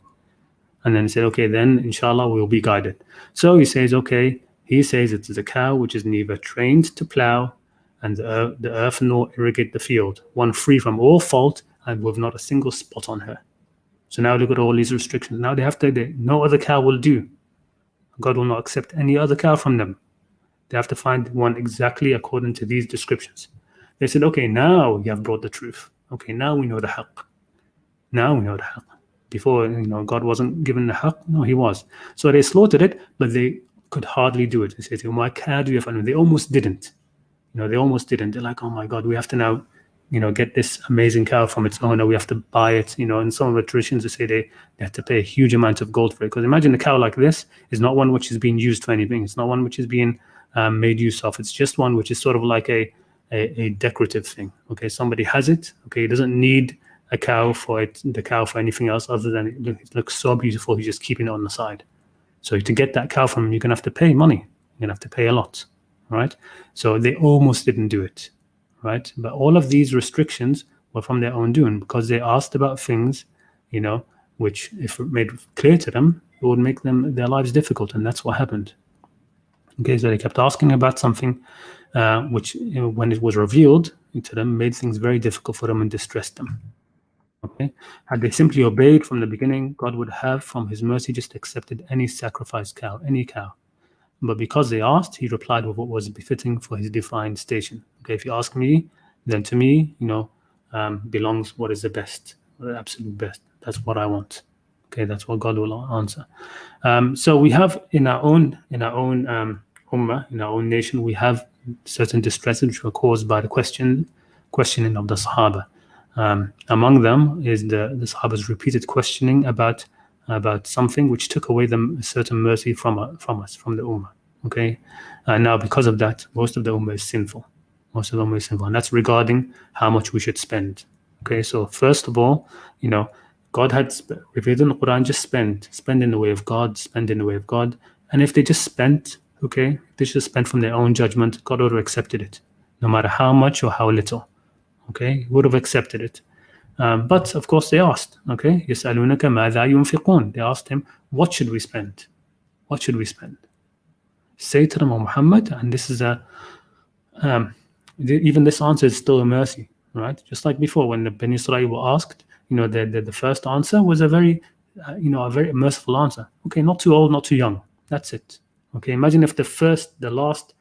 And then he said, okay, then inshallah we'll be guided. So he says, okay, he says it is a cow which is neither trained to plow and the earth nor irrigate the field, one free from all fault and with not a single spot on her. So now look at all these restrictions. Now they have to, no other cow will do. God will not accept any other cow from them. They have to find one exactly according to these descriptions. They said, okay, now you have brought the truth. Okay, now we know the haqq. Now we know the haqq. Before, God wasn't given the haqq. No, he was. So they slaughtered it, but they could hardly do it. They said, they almost didn't. They almost didn't. They're like, oh my God, we have to now get this amazing cow from its owner. We have to buy it. And some of the traditions, they say they have to pay a huge amount of gold for it. Because imagine a cow like this is not one which is being used for anything. It's not one which is being made use of. It's just one which is sort of like a decorative thing. Okay, somebody has it. Okay, he doesn't need the cow for anything else other than it looks so beautiful. He's just keeping it on the side. So to get that cow from him, you're gonna have to pay money. You're gonna have to pay a lot. Right? So they almost didn't do it. Right? But all of these restrictions were from their own doing because they asked about things, which if made clear to them, it would make their lives difficult, and that's what happened. Okay, so they kept asking about something which, when it was revealed to them, made things very difficult for them and distressed them. Okay, had they simply obeyed from the beginning, God would have, from His mercy, just accepted any sacrificed cow, any cow. But because they asked, He replied with what was befitting for His divine station. Okay, if you ask me, then to me, belongs what is the best, the absolute best. That's what I want. Okay, that's what God will answer. So we have in our own ummah, in our own nation, we have certain distresses which were caused by the questioning of the Sahaba. Among them is the Sahaba's repeated questioning about something which took away a certain mercy from us, from the ummah. Okay, and now because of that, most of the ummah is sinful. Most of the ummah is sinful, and that's regarding how much we should spend. Okay, so first of all, God had revealed in the Qur'an, just spend in the way of God, spend in the way of God. And if they just spent, okay, they just spent from their own judgment, God would have accepted it, no matter how much or how little. Okay, he would have accepted it. But of course they asked, okay, يَسْأَلُونَكَ مَاذَا يُنْفِقُونَ. They asked him, what should we spend? What should we spend? Say to them, O Muhammad, and this is even this answer is still a mercy, right? Just like before, when the Bani Israel were asked, the first answer was a very merciful answer. Okay, not too old, not too young. That's it. Okay, imagine if the last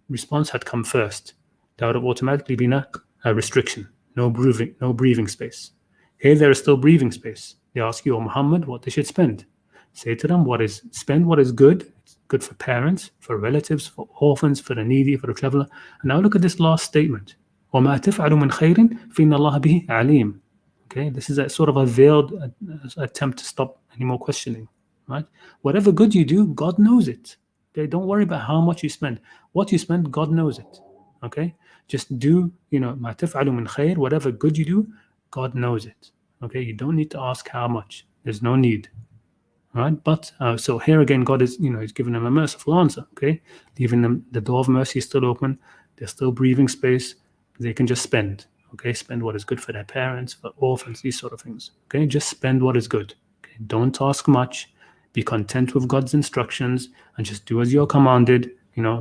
response had come first. That would have automatically been a restriction. No breathing space. Here there is still breathing space. They ask you, O Muhammad, what they should spend. Say to them, spend what is good. It's good for parents, for relatives, for orphans, for the needy, for the traveler. And now look at this last statement. وَمَا تَفْعَلُ مِنْ خَيْرٍ فِإِنَّ اللَّهَ بِهِ عَلِيمٌ. Okay, this is a sort of a veiled attempt to stop any more questioning. Right? Whatever good you do, God knows it. Okay, don't worry about how much you spend. What you spend, God knows it. Okay, just do, مَا تَفْعَلُ مِنْ خَيْرٍ, whatever good you do, God knows it. Okay, you don't need to ask how much. There's no need. Right? But so here again, God is, He's giving them a merciful answer. Okay, leaving them, the door of mercy is still open. There's still breathing space. They can just spend. Okay, spend what is good for their parents, for orphans, these sort of things. Okay, just spend what is good. Okay, don't ask much. Be content with God's instructions and just do as you're commanded.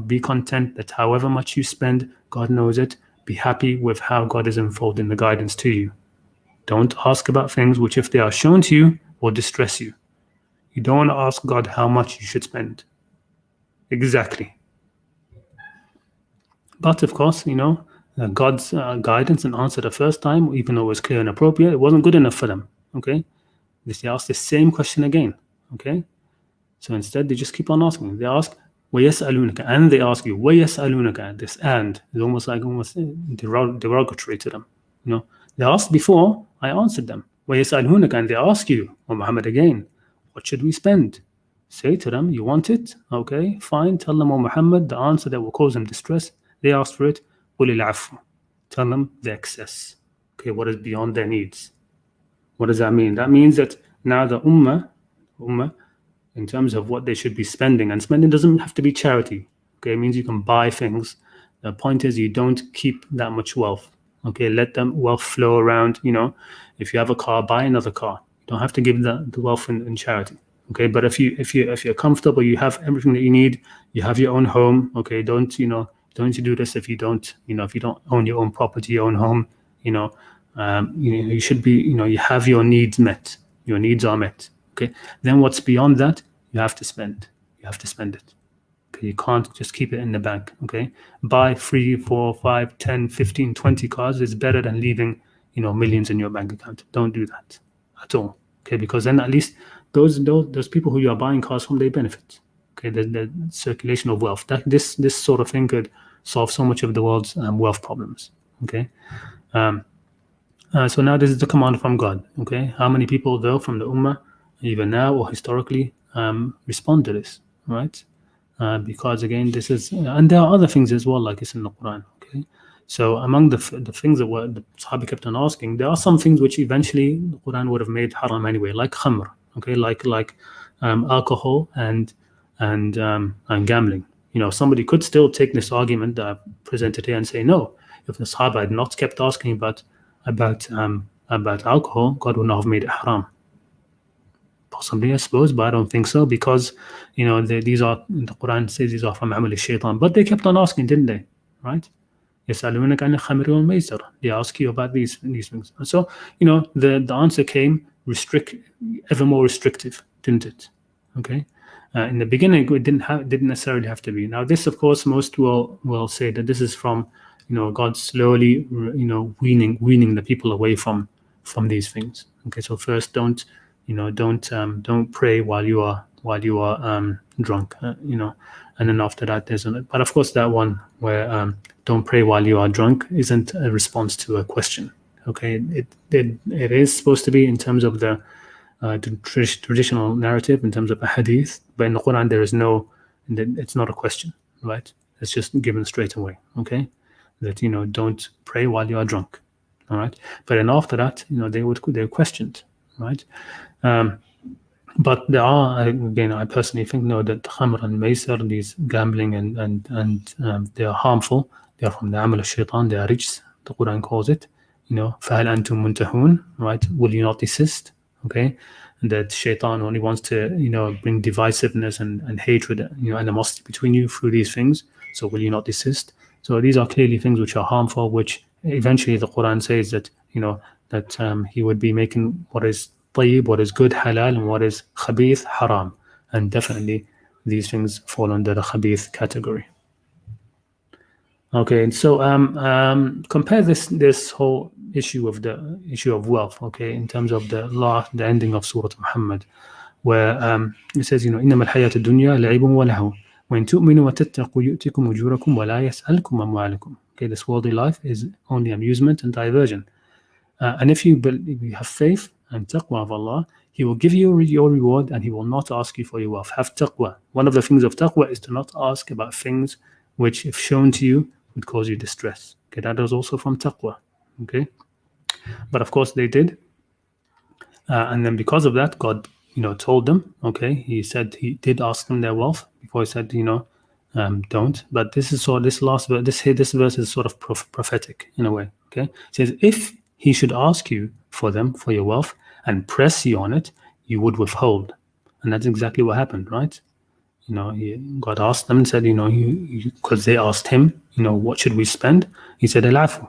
Be content that however much you spend, God knows it. Be happy with how God is unfolding the guidance to you. Don't ask about things which, if they are shown to you, will distress you. You don't want to ask God how much you should spend. Exactly. But of course, God's guidance and answer the first time, even though it was clear and appropriate, it wasn't good enough for them. Okay, they asked the same question again. Okay, so instead they just keep on asking. They ask, وَيَسْأَلُونَكَ, and they ask you, وَيَسْأَلُونَكَ. This and is almost derogatory to them. They asked before, I answered them. وَيَسْأَلُونَكَ, and they ask you, O Muhammad, again, what should we spend? Say to them, you want it? Okay, fine. Tell them, O Muhammad, the answer that will cause them distress. They asked for it. Tell them the excess. Okay, what is beyond their needs. What does that mean? That means that now the ummah, in terms of what they should be spending, and spending doesn't have to be charity. Okay, it means you can buy things. The point is you don't keep that much wealth. Okay, let them wealth flow around. You know, if you have a car, buy another car. You don't have to give the wealth in charity. Okay, but if you're comfortable, you have everything that you need. You have your own home. Okay, don't you do this if you don't own your own property, your own home. You should be, you have your needs met. Your needs are met. Okay, then what's beyond that, you have to spend. You have to spend it. Okay, you can't just keep it in the bank. Okay, buy 3, 4, 5, 10, 15, 20 cars is better than leaving, millions in your bank account. Don't do that at all. Okay, because then at least those people who you are buying cars from, they benefit. Okay, the circulation of wealth. This sort of thing could solve so much of the world's wealth problems. Okay. So now this is the command from God. Okay, how many people though from the ummah, even now or historically, respond to this, right? Because again, this is, and there are other things as well, like it's in the Qur'an. Okay, so among the things that the Sahaba kept on asking, there are some things which eventually the Qur'an would have made haram anyway, like khamr. Okay, like alcohol and gambling. Somebody could still take this argument that I presented here and say, no, if the Sahaba had not kept asking about alcohol, God would not have made it haram. Possibly, I suppose, but I don't think so, because these are, the Quran says these are from amal shaitan. But they kept on asking, didn't they? Right? They ask you about these things. So the answer came ever more restrictive, didn't it? Okay. In the beginning, it didn't necessarily have to be. Now, this, of course, most will say that this is from God slowly weaning the people away from these things. Okay, so first don't pray while you are drunk, and then after that but of course that one where don't pray while you are drunk isn't a response to a question. Okay, it is supposed to be in terms of the traditional narrative, in terms of a hadith, but in the Quran there is it's not a question, right? It's just given straight away. Okay, that don't pray while you are drunk. All right, but then after that they're questioned, right? But there are, again, I personally think that khamr and maisar, these gambling and they are harmful. They are from the amal shaitan. They are rijs, the Quran calls it. فَهَلْ أَنْتُمْ مُنْتَهُونَ, right? Will you not desist? Okay, and that shaitan only wants to bring divisiveness and hatred, animosity between you through these things. So will you not desist? So these are clearly things which are harmful, which eventually the Quran says that that he would be making what is tayyib, what is good, halal, and what is khabith, haram. And definitely these things fall under the khabith category. Okay, and so compare this whole issue of wealth, okay, in terms of the ending of Surah Muhammad, where it says, إِنَّمَا الْحَيَاةُ الدُّنْيَا لَعِبٌ وَلَهْوٌ وَإِن تُؤْمِنُوا وَتَتَّقُوا يُؤْتِكُمْ أُجُورَكُمْ وَلَا يَسْأَلْكُمْ أَمْوَالَكُمْ. Okay, this worldly life is only amusement and diversion. And if you have faith and taqwa of Allah, He will give you your reward, and He will not ask you for your wealth. Have taqwa. One of the things of taqwa is to not ask about things which, if shown to you, would cause you distress. Okay, that is also from taqwa. Okay, but of course they did, and then because of that, God, told them. Okay, He said He did ask them their wealth before He said, don't. But this last verse, this verse is sort of prophetic in a way. Okay, it says if He should ask you for your wealth and press you on it, you would withhold, and that's exactly what happened, right? God asked them and said, because they asked Him, what should we spend? He said, al-afu.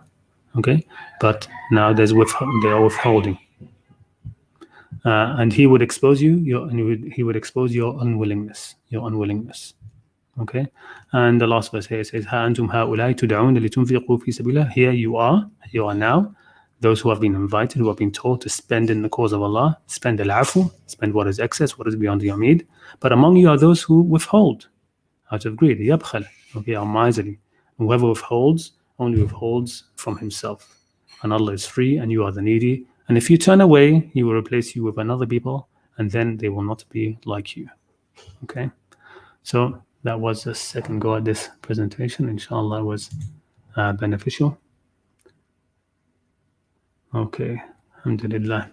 Okay, but now they are withholding, and He would expose you. He would expose your unwillingness. Okay, and the last verse here says, "Ha antum ha'ulai tud'un litunfiqu fi sabilillah." Here you are now, those who have been invited, who have been told to spend in the cause of Allah, spend al-afu, spend what is excess, what is beyond your need. But among you are those who withhold out of greed, yabkhal, okay, are miserly. Whoever withholds only withholds from himself, and Allah is free, and you are the needy. And if you turn away, He will replace you with another people, and then they will not be like you. Okay, so that was the second go at this presentation. Inshallah, it was beneficial. Okay, alhamdulillah.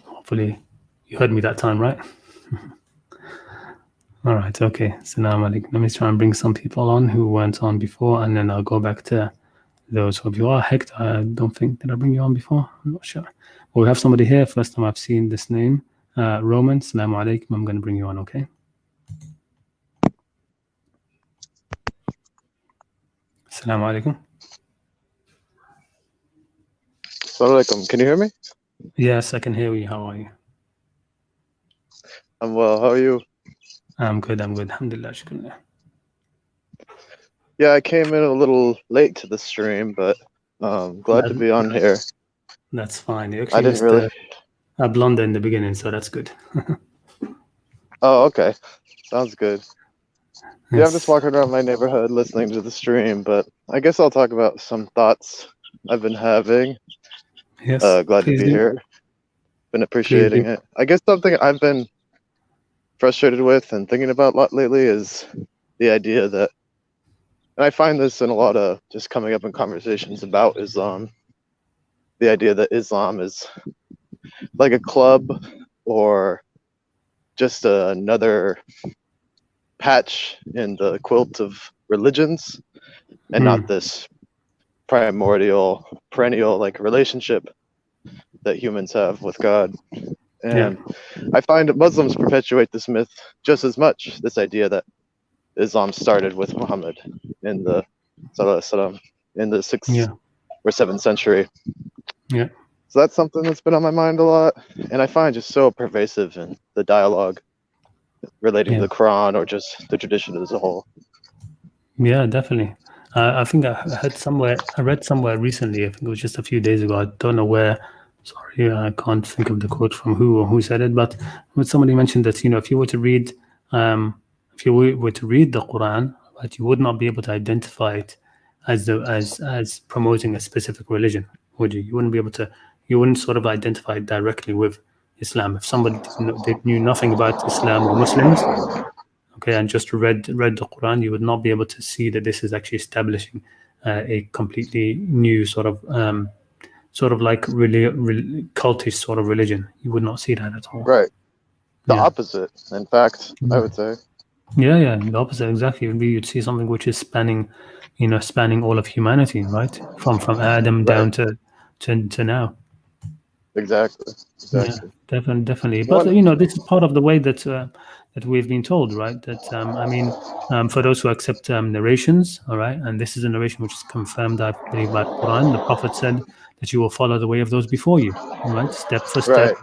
Hopefully you heard me that time, right? All right, okay. Assalamu alaikum. Let me try and bring some people on who weren't on before, and then I'll go back to those of you. Hector, I don't think, did I bring you on before? I'm not sure. Well, we have somebody here. First time I've seen this name. Roman, Assalamu alaikum. I'm going to bring you on, okay? Assalamu alaikum. Assalamu alaikum. Can you hear me? Yes, I can hear you. How are you? I'm well. How are you? I'm good. Alhamdulillah, shukrillah. Yeah, I came in a little late to the stream, but glad to be on here. That's fine. You I actually didn't really... a blonde in the beginning, so that's good. Oh, okay. Sounds good. Yeah, I'm just walking around my neighborhood listening to the stream, but I guess I'll talk about some thoughts I've been having. Yes. Glad to be here. Been appreciating it. I guess something I've been frustrated with and thinking about a lot lately is the idea that, and I find this in a lot of just coming up in conversations about Islam, the idea that Islam is like a club or just another patch in the quilt of religions, and not this primordial, perennial like relationship that humans have with God. And I find Muslims perpetuate this myth just as much, this idea that Islam started with Muhammad in the in the 6th or 7th century. Yeah. So that's something that's been on my mind a lot, and I find just so pervasive in the dialogue relating to the Quran or just the tradition as a whole. Yeah, definitely. I think I read somewhere recently, I think it was just a few days ago, I don't know where, sorry, I can't think of the quote from who or who said it, but somebody mentioned that, if you were to read the Quran, right, you would not be able to identify it as promoting a specific religion, would you? You wouldn't be able to, you wouldn't sort of identify it directly with Islam. If somebody knew nothing about Islam or Muslims, okay, and just read the Quran, you would not be able to see that this is actually establishing a completely new sort of like really cultish sort of religion. You would not see that at all. Right. The opposite, in fact, I would say. Yeah, the opposite exactly. You'd see something which is spanning all of humanity, right? From Adam down to now. Exactly. Yeah, definitely. But this is part of the way that we've been told, right? That for those who accept narrations, all right, and this is a narration which is confirmed, I believe, by the Quran. The Prophet said that you will follow the way of those before you, right? Step for step,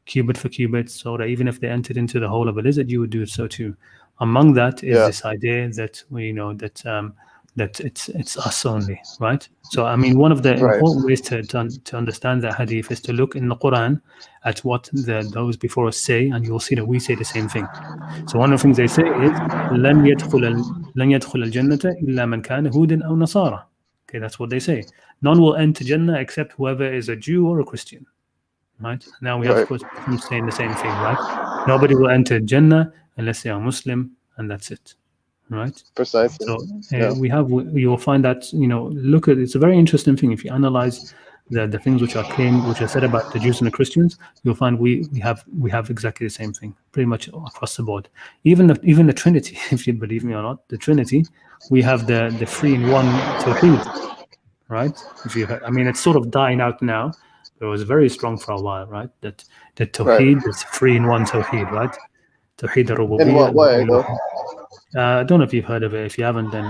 cubit for cubit, so that even if they entered into the hole of a lizard, you would do so too. Among that is this idea that we know that it's us only, right? So one of the important ways to understand that hadith is to look in the Quran at what those before us say, and you'll see that we say the same thing. So one of the things they say is لن يدخل الجنة إلا من كان هودا أو نصارى. Okay, that's what they say. None will enter Jannah except whoever is a Jew or a Christian, right? Now we have of course saying the same thing, right? Nobody will enter Jannah unless they are Muslim, and that's it. Right. Precisely. So you'll find that look at it's a very interesting thing. If you analyze the things which are said about the Jews and the Christians, you'll find we have exactly the same thing, pretty much across the board. Even the Trinity, if you believe me or not, the Trinity, we have the 3-in-1 Tawheed, right? It's sort of dying out now, but it was very strong for a while, right? That the Tawheed is 3-in-1 Tawheed, right? Tawheed al-Rububiyyah. In what way, though? I don't know if you've heard of it. If you haven't, then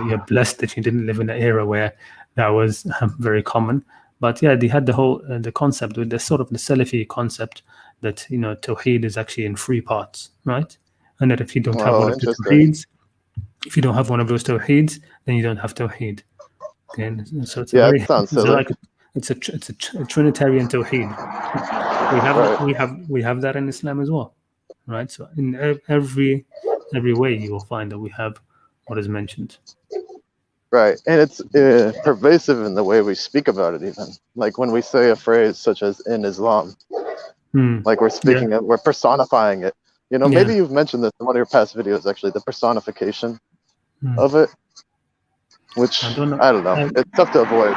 you're blessed that you didn't live in an era where that was very common. But yeah, they had the whole the concept with the sort of the Salafi concept that Tawheed is actually in 3 parts, right? And that if you don't have one of the Tawheeds, if you don't have one of those Tawheeds, then you don't have Tawheed. Okay, and so it's it's a Trinitarian Tawheed. We have that in Islam as well, right? So in every way you will find that we have what is mentioned. Right, and it's pervasive in the way we speak about it even. Like when we say a phrase such as in Islam, like we're speaking it, we're personifying it You know, maybe you've mentioned this in one of your past videos, actually, the personification of it, which I don't know. It's tough to avoid.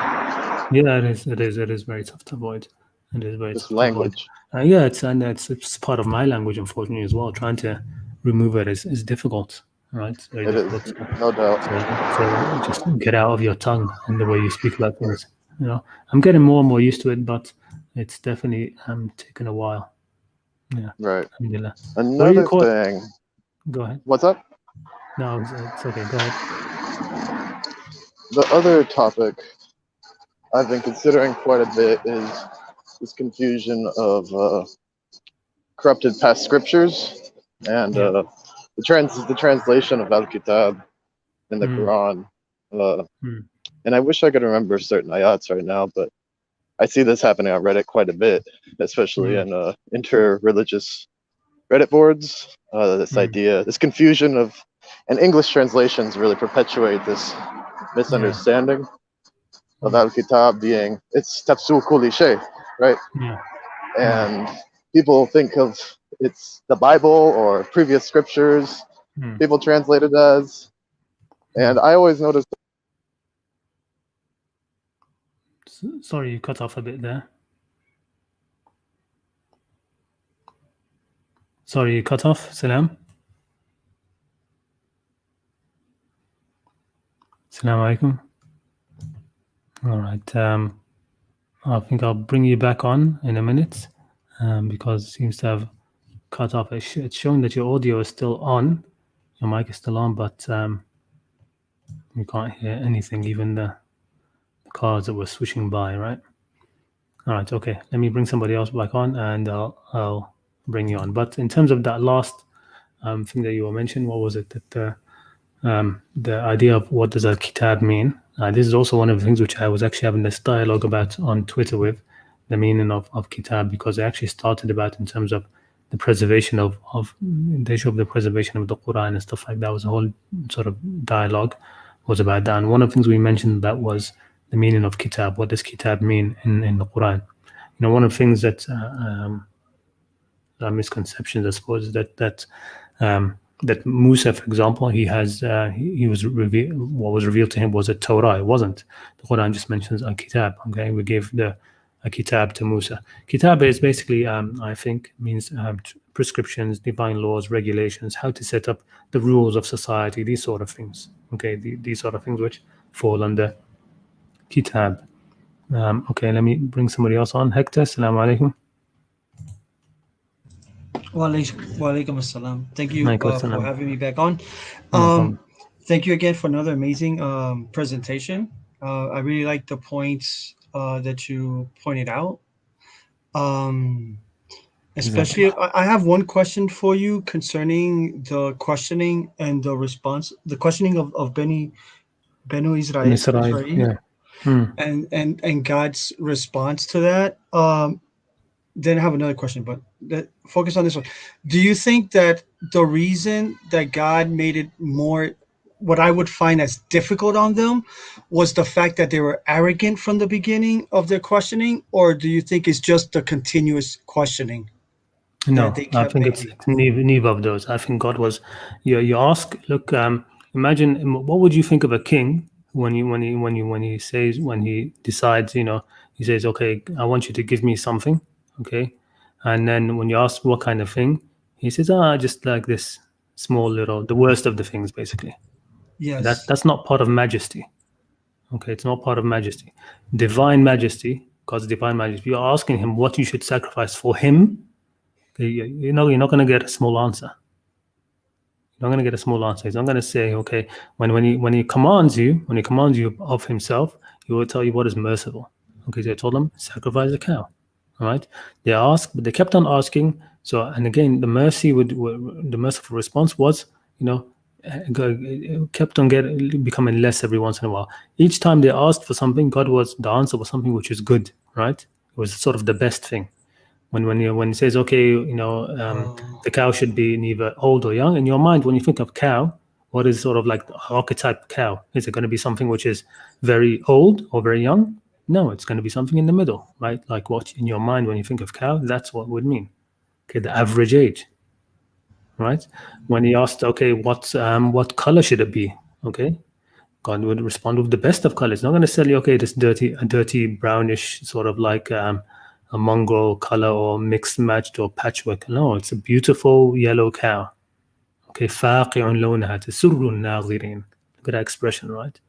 Yeah, it is. It is very tough to avoid. It is very this tough language. To avoid. Yeah, it's part of my language, unfortunately, as well. Trying to remove it is difficult, right? It's very difficult. Is, no doubt. So just get out of your tongue and the way you speak about things. You know, I'm getting more and more used to it, but it's definitely taken a while. Yeah. Right. Alhamdulillah. Another thing. Go ahead. What's up? No, it's okay. Go ahead. The other topic I've been considering quite a bit is this confusion of corrupted past scriptures and the translation of Al-Kitab in the Quran. And I wish I could remember certain ayats right now, but I see this happening on Reddit quite a bit, especially in inter-religious Reddit boards. This idea, this confusion of, and English translations really perpetuate this misunderstanding of Al-Kitab being, it's tafsir kulli shay, right? Yeah. And people think of it's the Bible or previous scriptures, people translate it as, and I always notice. Sorry, you cut off a bit there. Sorry, you cut off, Salam. Assalamu alaikum. All right. I think I'll bring you back on in a minute because it seems to have cut off. It's showing that your audio is still on, your mic is still on, but you can't hear anything, even the cars that were switching by, right? All right, okay. Let me bring somebody else back on, and I'll bring you on. But in terms of that last thing that you were mentioning, what was it? That the idea of what does Al-Kitab mean? This is also one of the things which I was actually having this dialogue about on Twitter with, the meaning of Kitab, because I actually started about in terms of the preservation of the issue of the preservation of the Qur'an and stuff like that. Was a whole sort of dialogue was about that. And one of the things we mentioned that was the meaning of Kitab. What does Kitab mean in the Qur'an? You know, one of the things that misconceptions, I suppose, that Musa, for example, he was what was revealed to him was a Torah. It wasn't. The Quran just mentions a Kitab. Okay, we gave a Kitab to Musa. Kitab is basically, I think, means prescriptions, divine laws, regulations, how to set up the rules of society, these sort of things. Okay, these sort of things which fall under Kitab. Okay, let me bring somebody else on. Hector, Assalamu alaikum. Wa alaikum assalam. Thank you for having me back on. Thank you again for another amazing presentation. I really like the points that you pointed out. Especially, I have one question for you concerning the questioning and the response. The questioning of Benu Israel, yeah. and God's response to that. Then I have another question, but focus on this one. Do you think that the reason that God made it more, what I would find as difficult on them, was the fact that they were arrogant from the beginning of their questioning, or do you think it's just the continuous questioning? No, I think it's neither of those. I think God was. You ask. Look, imagine what would you think of a king when he decides. You know, he says, "Okay, I want you to give me something." Okay, and then when you ask what kind of thing, he says, just like this small little, the worst of the things, basically. Yes. That's not part of majesty. Okay, it's not part of majesty. Divine majesty, God's divine majesty. You're asking him what you should sacrifice for him. Okay, you're not going to get a small answer. You're not going to get a small answer. He's not going to say, okay, when he commands you of himself, he will tell you what is merciful. Okay, so I told them, sacrifice a cow. All right, they asked, but they kept on asking. So, and again, the merciful response was, kept on becoming less every once in a while. Each time they asked for something, the answer was something which is good, right? It was sort of the best thing. When he says, okay, the cow should be neither old or young, in your mind, when you think of cow, what is sort of like the archetype cow? Is it going to be something which is very old or very young? No, it's going to be something in the middle, right? Like what in your mind when you think of cow, that's what it would mean. Okay, the average age. right? When he asked, okay, what color should it be? Okay, God would respond with the best of colors. Not going to tell you, okay, this dirty brownish sort of like a mongrel color or mixed matched or patchwork. No, it's a beautiful yellow cow. Okay, فاقع لونها تسر الناظرين. Look at that expression, right?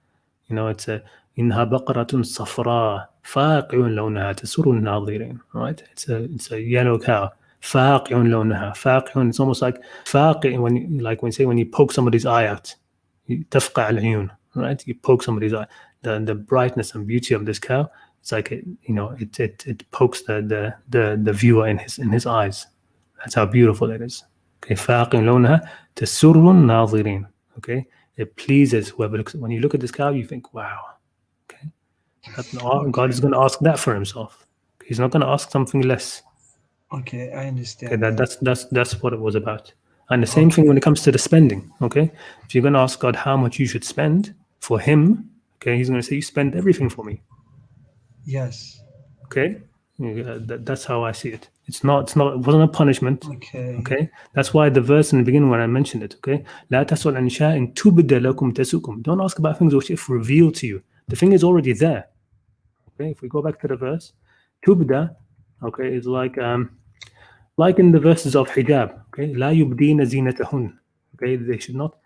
You know, it's a إنها بقرة صفراء فاقع لونها تسر الناظرين. Right? It's a yellow cow. فاقع لونها. فاقع. It's almost like فاقع when you poke somebody's eye out. تفقع العيون. Right? You poke somebody's eye. The brightness and beauty of this cow. It's like it pokes the viewer in his eyes. That's how beautiful it is. Okay, فاقع لونها تسر الناظرين. Okay, it pleases whoever looks. When you look at this cow, you think, wow. Okay, God is going to ask that for himself. He's not going to ask something less. Okay, I understand. Okay, that's what it was about. And the same thing when it comes to the spending. Okay, if you're going to ask God how much you should spend for Him, okay, He's going to say, you spend everything for me. Yes. Okay, that's how I see it. It wasn't a punishment. Okay, that's why the verse in the beginning when I mentioned it. Okay, لا تسأل عن شيء تبد لكم تسؤكم. Don't ask about things which if revealed to you. The thing is already there. Okay, if we go back to the verse, tubda, okay, is like in the verses of hijab. Okay, لا يبدين زينتهن. Okay, they should not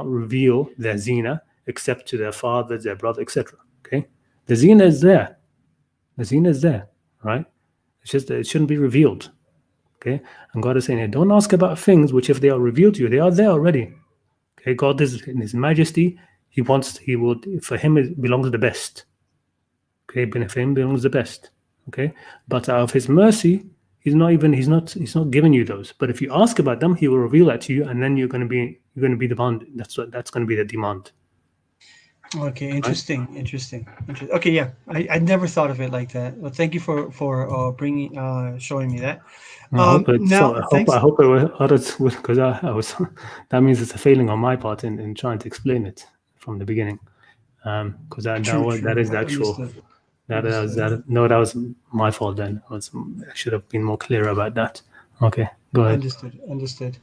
reveal their zina except to their fathers, their brother, etc. Okay, the zina is there. The zina is there, right? It's just that it shouldn't be revealed. Okay, and God is saying, hey, don't ask about things which, if they are revealed to you, they are there already. Okay, God is in His majesty. For Him it belongs the best. Okay, for Him belongs the best. Okay, but out of His mercy, He's not giving you those. But if you ask about them, He will reveal that to you, and then you're going to be demanded. That's going to be the demand. Okay, interesting. Okay, yeah, I never thought of it like that. Well, thank you for showing me that. I hope it will others because I was that means it's a failing on my part in trying to explain it from the beginning, because that is the actual. That was my fault then. I should have been more clear about that. Okay, go ahead. Understood.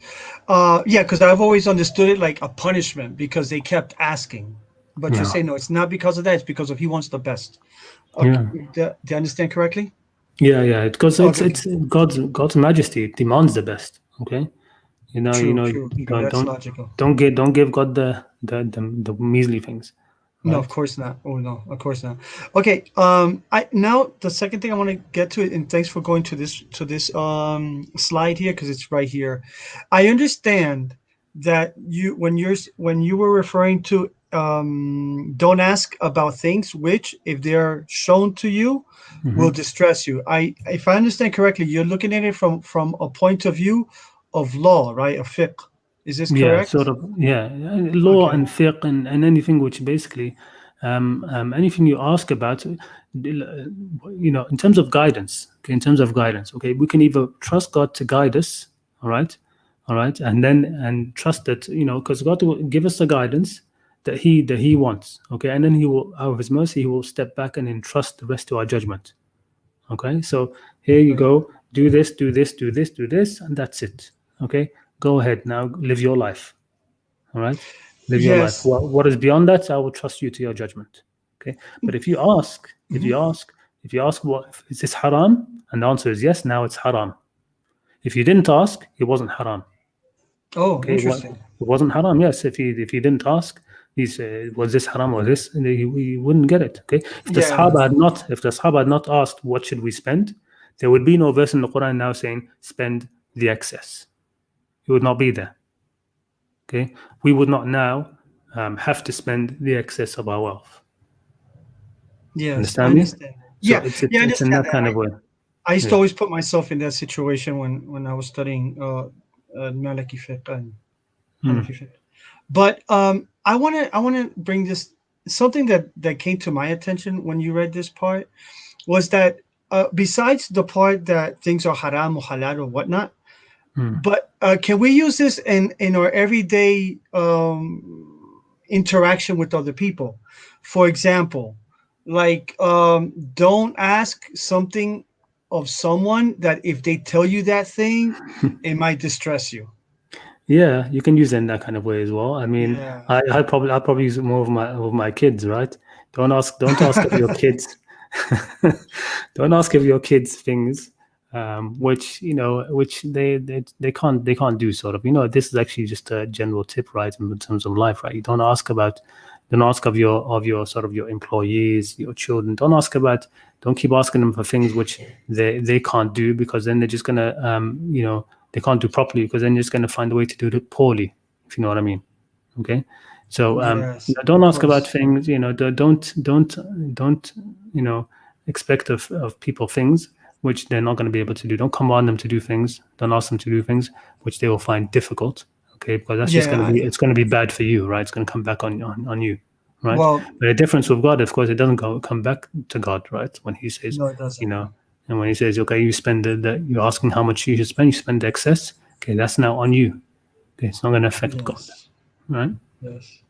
Yeah, because I've always understood it like a punishment because they kept asking. But you say no, it's not because of that. It's because of He wants the best. Okay. Yeah. Do you understand correctly? Yeah. Because it's God's majesty demands the best. Okay. True. That's logical. Don't give God the measly things. Right? No, of course not. Oh no, of course not. Okay. Now the second thing I want to get to it, and thanks for going to this slide here because it's right here. I understand that when you were referring to don't ask about things which, if they're shown to you, will distress you. If I understand correctly, you're looking at it from a point of view of law, right? Of fiqh. Is this correct? Yeah, sort of. Yeah, law and fiqh and anything which basically, anything you ask about, in terms of guidance. Okay, Okay, we can either trust God to guide us. All right, and trust that because God will give us the guidance that he wants, okay, and then He will, out of His mercy, He will step back and entrust the rest to our judgment. Okay, so here you go, do this, and that's it. Okay, go ahead now, live your life. All right, live your life. What is beyond that, I will trust you to your judgment. Okay, but if you ask, what is this haram, and the answer is yes, now it's haram. If you didn't ask, it wasn't haram. Oh, okay, interesting. It wasn't haram. Yes, if he didn't ask, he said, was this haram or this? And he wouldn't get it. Okay. If the Sahaba had not asked what should we spend, there would be no verse in the Quran now saying spend the excess. It would not be there. Okay. We would not now have to spend the excess of our wealth. Yes, understand I understand. Me? So it's in that kind of way. I used to always put myself in that situation when I was studying Maliki fiqh and Hanafi fiqh. But I want to bring this, something that came to my attention when you read this part was that besides the part that things are haram or halal or whatnot, but can we use this in our everyday interaction with other people? For example, like don't ask something of someone that if they tell you that thing, it might distress you. Yeah, you can use it in that kind of way as well. I mean, Yeah. I'll probably use it more with my kids, right? Don't ask of your kids. Don't ask of your kids things which they can't do, sort of. This is actually just a general tip, right, in terms of life, right? You don't ask of your sort of your employees, your children. Don't keep asking them for things which they can't do, because then they're just gonna they can't do properly, because then you're just gonna find a way to do it poorly, if you know what I mean. Okay. So Yes, don't of ask about course. things, don't expect of people things which they're not going to be able to do. Don't command them to do things. Don't ask them to do things which they will find difficult. Okay, because that's just Yeah. it's going to be bad for you, right? It's going to come back on you, right? Well, But the difference with God, of course, it doesn't come back to God, right? When He says, no, it doesn't. and when He says, okay, you spend you're asking how much you should spend, you spend the excess. Okay, that's now on you. Okay, it's not going to affect God, right? Yes.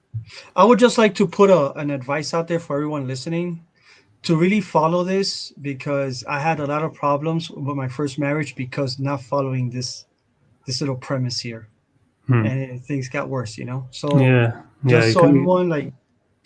I would just like to put an advice out there for everyone listening to really follow this, because I had a lot of problems with my first marriage because not following this little premise here, and things got worse. So just so everyone, like,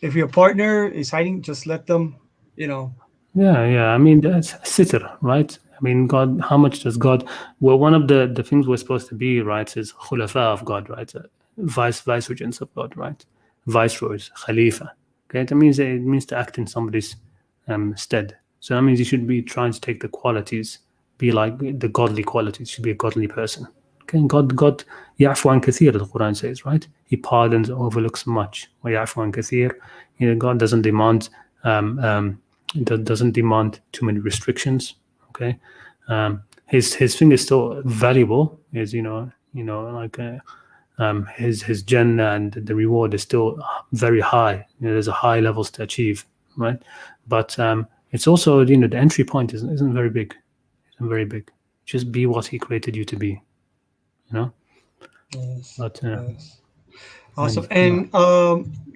if your partner is hiding, just let them. Yeah. I mean, that's sitr, right? I mean, God. How much does God? Well, one of the things we're supposed to be, right, is khulafa of God, right? Viceregents of God, right? Viceroys, khalifa. Okay, that means it means to act in somebody's stead. So that means you should be trying to take the qualities, be like the godly qualities. You should be a godly person. Okay, and God, ya'fu an kathir, the Quran says, right? He pardons and overlooks much. Wa ya'fu an kathir. God doesn't demand doesn't demand too many restrictions. Okay, his thing is still valuable. Is like his Jannah and the reward is still very high. There's a high levels to achieve, right? But it's also the entry point isn't very big. Isn't very big. Just be what He created you to be. Yes. But Yes. Awesome. And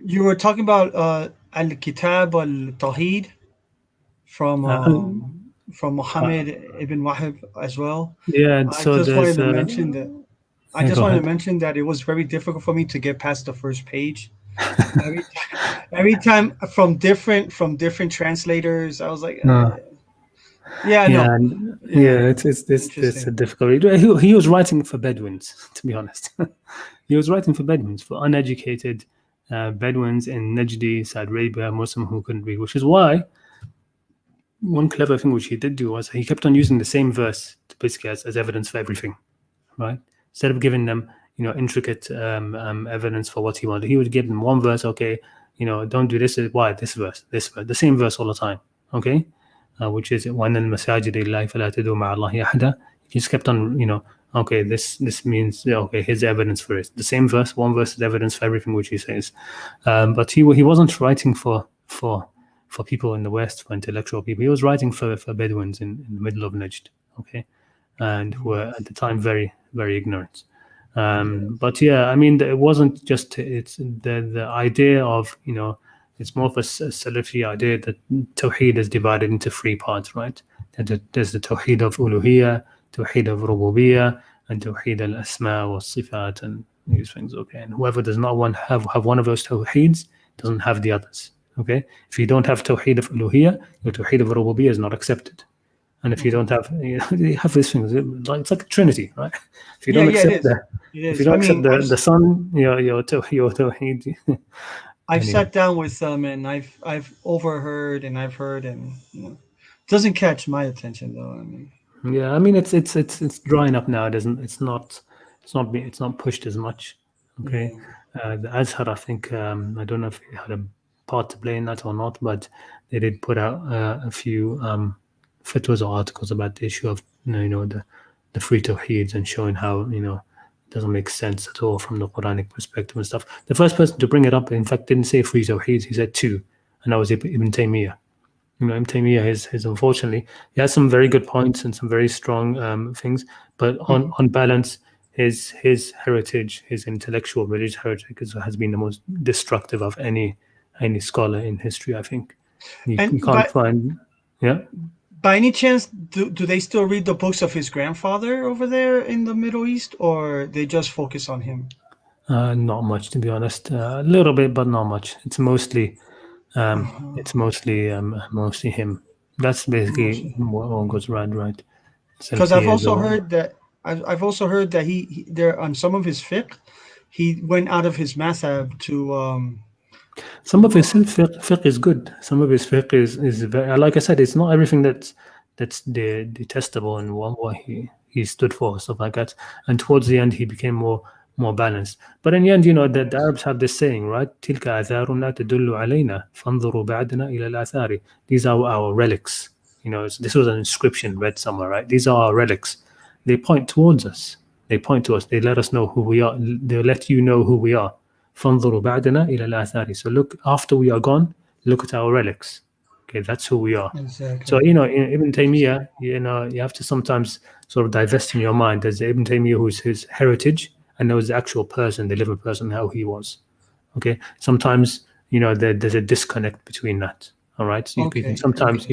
you were talking about Al-Kitab al-Tawheed from Muhammad ibn Wahab as well. Yeah. I So just wanted there's to mention that. I just wanted to mention that it was very difficult for me to get past the first page. Every time from different translators, I was like, it's a difficult. He was writing for Bedouins, to be honest. He was writing for Bedouins, for uneducated Bedouins in Najdi, Saudi Arabia, Muslim who couldn't read, which is why one clever thing which he did do was he kept on using the same verse to basically as evidence for everything, right? Instead of giving them intricate evidence for what he wanted, he would give them one verse. Okay, don't do this. Why this verse? The same verse all the time. Okay, which is وَأَنَّ الْمَسَاجِدَ لِلَّهِ فَلَا تَدْعُوا مَعَ اللَّهِ أَحَدًا. He just kept on, okay, this means, okay, here's evidence for it. The same verse, one verse is evidence for everything which he says. But he wasn't writing for people in the West, for intellectual people. He was writing for Bedouins in the middle of Najd, okay, and who were at the time very, very ignorant. But yeah, I mean, it wasn't just, it's the idea of, it's more of a Salafi idea that Tawheed is divided into three parts, right? There's the Tawheed of Uluhiyya, Tawheed of Rububiyyah, and Tawheed al-Asma wa Sifat, and these things, okay? And whoever does not have one of those Tawheeds doesn't have the others, okay? If you don't have Tawheed of Uluhiyya, your Tawheed of Rububiyyah is not accepted. And if you don't have, you have these things, it's like a Trinity, right? If you don't accept the Son, your Tawheed. I've sat down with them and I've overheard and I've heard, and it doesn't catch my attention though. I mean it's drying up now. It's not pushed as much. Okay, the Azhar, I think, I don't know if it had a part to play in that or not, but they did put out a few fatwas or articles about the issue of the free tawheeds, and showing how it doesn't make sense at all from the Quranic perspective and stuff. The first person to bring it up, in fact, didn't say free tawheeds, he said two, and that was Ibn Taymiyyah. Ibn Taymiyyah is unfortunately, he has some very good points and some very strong things, but on balance, his heritage, his intellectual religious heritage has been the most destructive of any scholar in history, I think. You can't find. By any chance, do they still read the books of his grandfather over there in the Middle East, or they just focus on him? Not much, to be honest. A little bit, but not much. It's mostly mostly him. That's basically what goes right. Because I've also heard that he there on some of his fiqh, he went out of his mazhab to. Some of his fiqh is good. Some of his fiqh is very, like I said, it's not everything that's detestable and what he stood for, stuff like that. And towards the end, he became more balanced. But in the end, the Arabs have this saying, right? تِلْكَ آثَارُنَا تَدُلُّ عَلَيْنَا فَانظُرُوا بَعْدَنَا إِلَى الْآثَارِ. These are our relics. This was an inscription read somewhere, right? These are our relics. They point towards us. They point to us. They let us know who we are. They let you know who we are. فَانظُرُوا بَعْدَنَا إِلَى الْآثَارِ. So look, after we are gone, look at our relics. Okay, that's who we are. Exactly. So, in Ibn Taymiyyah, you have to sometimes sort of divest in your mind. There's Ibn Taymiyyah who's his heritage, and there was the actual person, the living person, how he was. Okay, sometimes there's a disconnect between that. All right, so you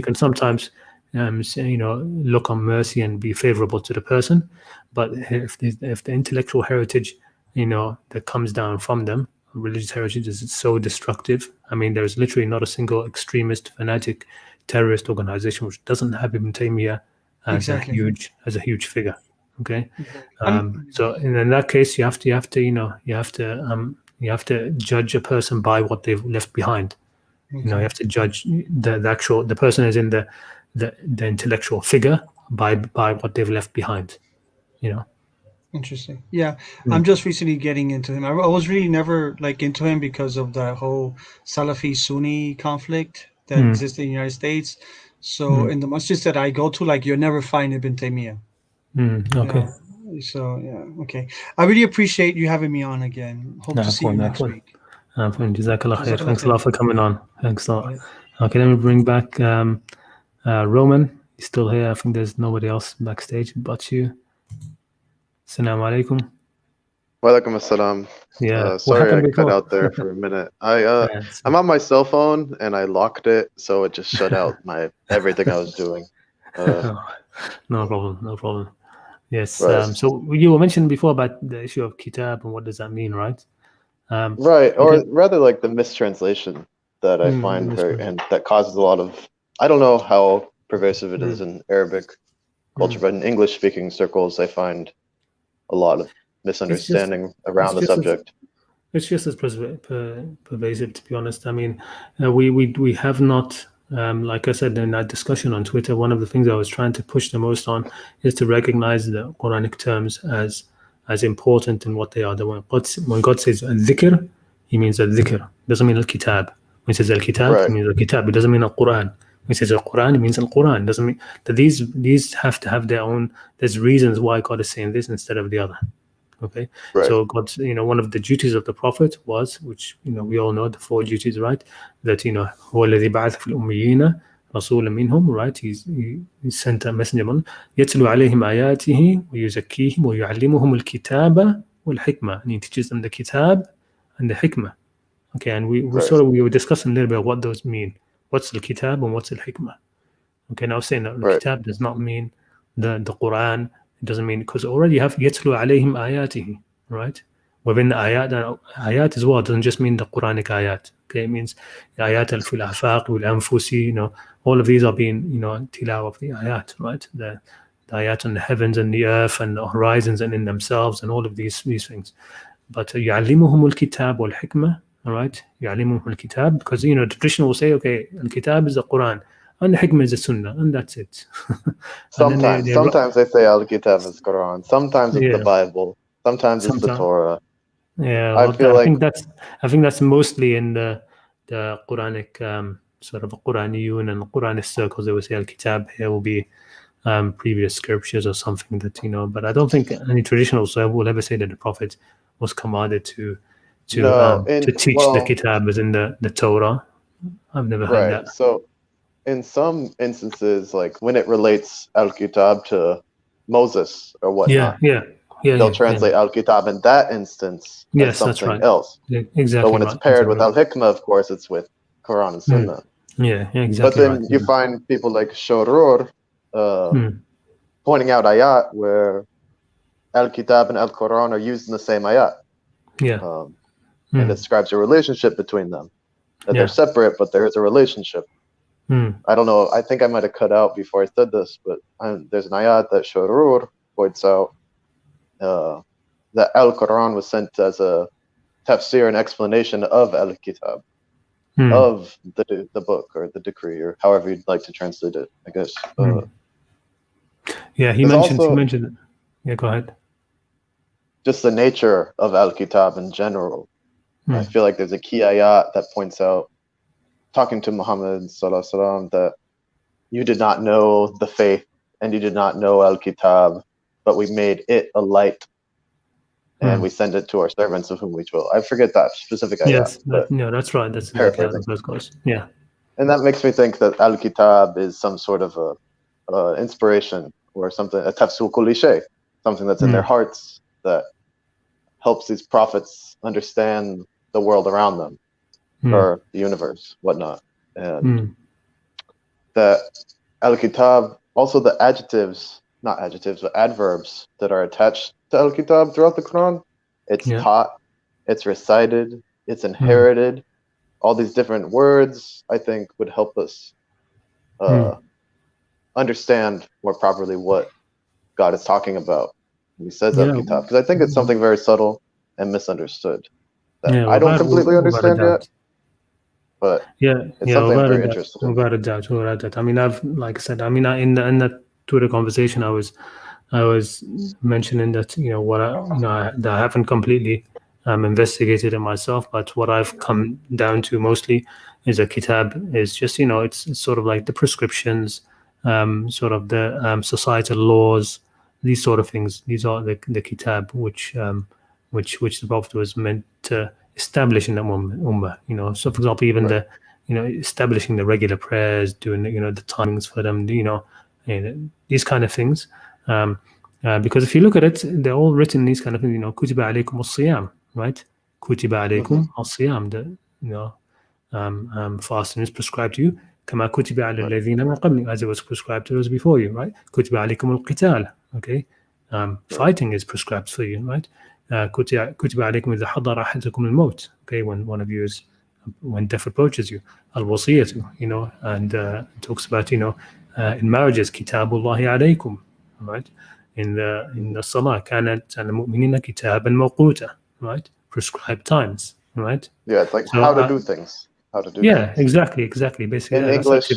can sometimes look on mercy and be favorable to the person, but if the intellectual heritage that comes down from them, religious heritage, is so destructive. I mean, there's literally not a single extremist, fanatic, terrorist organization which doesn't have Ibn Taymiyyah as a huge figure. Okay, so in that case, you have to judge a person by what they've left behind. You have to judge the person is in the intellectual figure by what they've left behind. Interesting. Yeah, I'm just recently getting into him. I was really never into him because of the whole Salafi Sunni conflict that exists in the United States. So in the masjids that I go to, you'll never find Ibn Taymiyyah. Okay. So yeah, okay. I really appreciate you having me on again. Hope to see you next week. Jazakallah khair. Thanks a lot for coming on. Thanks a lot. Okay, let me bring back Roman. He's still here. I think there's nobody else backstage but you. Assalamu alaikum. Wa alaikum assalam. Yeah. Sorry I cut out there for a minute. I'm on my cell phone and I locked it, so it just shut out everything I was doing. No problem. Yes. Right. So you were mentioning before about the issue of kitab and what does that mean, right? Right, or rather the mistranslation that I find and that causes a lot of, I don't know how pervasive it is in Arabic culture, but in English-speaking circles, I find a lot of misunderstanding around the subject. It's just as pervasive, to be honest. I mean, we have not, like I said in that discussion on Twitter, one of the things I was trying to push the most on is to recognize the Quranic terms as important in what they are. When God says al-dhikr, he means al-dhikr. Doesn't mean al-kitab. When he says al-kitab, he means al-kitab. It doesn't mean al-Quran. When he says al-Quran, it means al-Quran. Doesn't mean that these have to have their own. There's reasons why God is saying this instead of the other. Okay, so God's, one of the duties of the Prophet was, which we all know, the 4 duties, right? That هو الذي بعث في الأميين رسولا منهم, right? He sent a messenger on يتلو عليهم آياته ويزكيهم ويعلمهم الكتاب والحكمة, and he teaches them the kitab and the hikmah. Okay, and we were discussing a little bit about what those mean. What's the kitab and what's the hikmah? Okay, now saying that the kitab does not mean the Quran. It doesn't mean, because already you have يتلو عليهم آياته, right? Within the ayat as well, doesn't just mean the Quranic ayat. Okay, it means the ayat في الآفاق والأنفس, all of these are being, tilawa of the ayat, right? The ayat on the heavens and the earth and the horizons and in themselves and all of these things. But يعلمهم الكتاب والحكمة, all right? يعلمهم الكتاب, because the tradition will say, okay, al-kitab is the Quran and the hikmah is the sunnah, and that's it. Sometimes they say al-kitab is Quran. Sometimes it's the Bible. Sometimes it's the Torah. Yeah, I think that's mostly in the Quranic sort of Quraniyun and Quranic circles. They would say al-kitab here will be previous scriptures or something that But I don't think any traditional will ever say that the Prophet was commanded to teach the kitab as in the Torah. I've never heard that. So in some instances, when it relates al-kitab to Moses or whatnot, they'll translate al-kitab in that instance as something else. Yeah, exactly. But when it's paired with al-hikmah, of course, it's with Quran and Sunnah. Yeah, exactly. But then you find people like Shurur, pointing out ayat where al-Kitab and al-Quran are used in the same ayat. Yeah. And it describes a relationship between them. That they're separate, but there is a relationship. I don't know. I think I might have cut out before I said this, but there's an ayat that Shurur points out that al-Quran was sent as a tafsir and explanation of al-Kitab, of the book or the decree, or however you'd like to translate it, I guess. Yeah, he mentioned it. Yeah, go ahead. Just the nature of al-Kitab in general. I feel like there's a key ayat that points out, talking to Muhammad sallallahu alaihi wasallam, that you did not know the faith and you did not know al-Kitab, but we made it a light and we send it to our servants of whom we will. I forget that specific ayat. Yes, that's right. That's exactly how the verse goes. Yeah. And that makes me think that al-Kitab is some sort of a inspiration or something, a tafsir kulli shay, something that's in their hearts that helps these prophets understand the world around them, or the universe, whatnot. And that al-Kitab, also the not adjectives, but adverbs that are attached to al-Kitab throughout the Quran, it's taught, it's recited, it's inherited. All these different words, I think, would help us understand more properly what God is talking about when he says al-Kitab. Because I think it's something very subtle and misunderstood that I don't completely understand yet. But it's something I'm very interested in. Without a doubt. I mean, like I said, in that Twitter conversation, I was mentioning that that I haven't completely investigated it myself, but what I've come down to mostly is a kitab is just it's sort of like the prescriptions, sort of the societal laws, these sort of things. These are the kitab which the Prophet was meant to establish in that ummah. So for example, even the establishing the regular prayers, doing the timings for them, these kind of things. Because if you look at it, they're all written these kind of things. Kutiba alaykum as-siyam, right? Kutiba alaykum as-siyam. Fasting is prescribed to you. Kama kutiba ala alladhina min qabli, as it was prescribed to those before you, right? Kutiba alaykum al-qital. Okay, fighting is prescribed for you, right? كتب عليكم إذا حضر أحدكم الموت. Okay, when death approaches you, al-wasiyatu, and talks about in marriages, kitabullahi alaykum, right? In the salah, كانت على المؤمنين كتابا موقوتا, right? Prescribed times, right? Yeah, it's like how to do things. Exactly. Basically, in that's English, a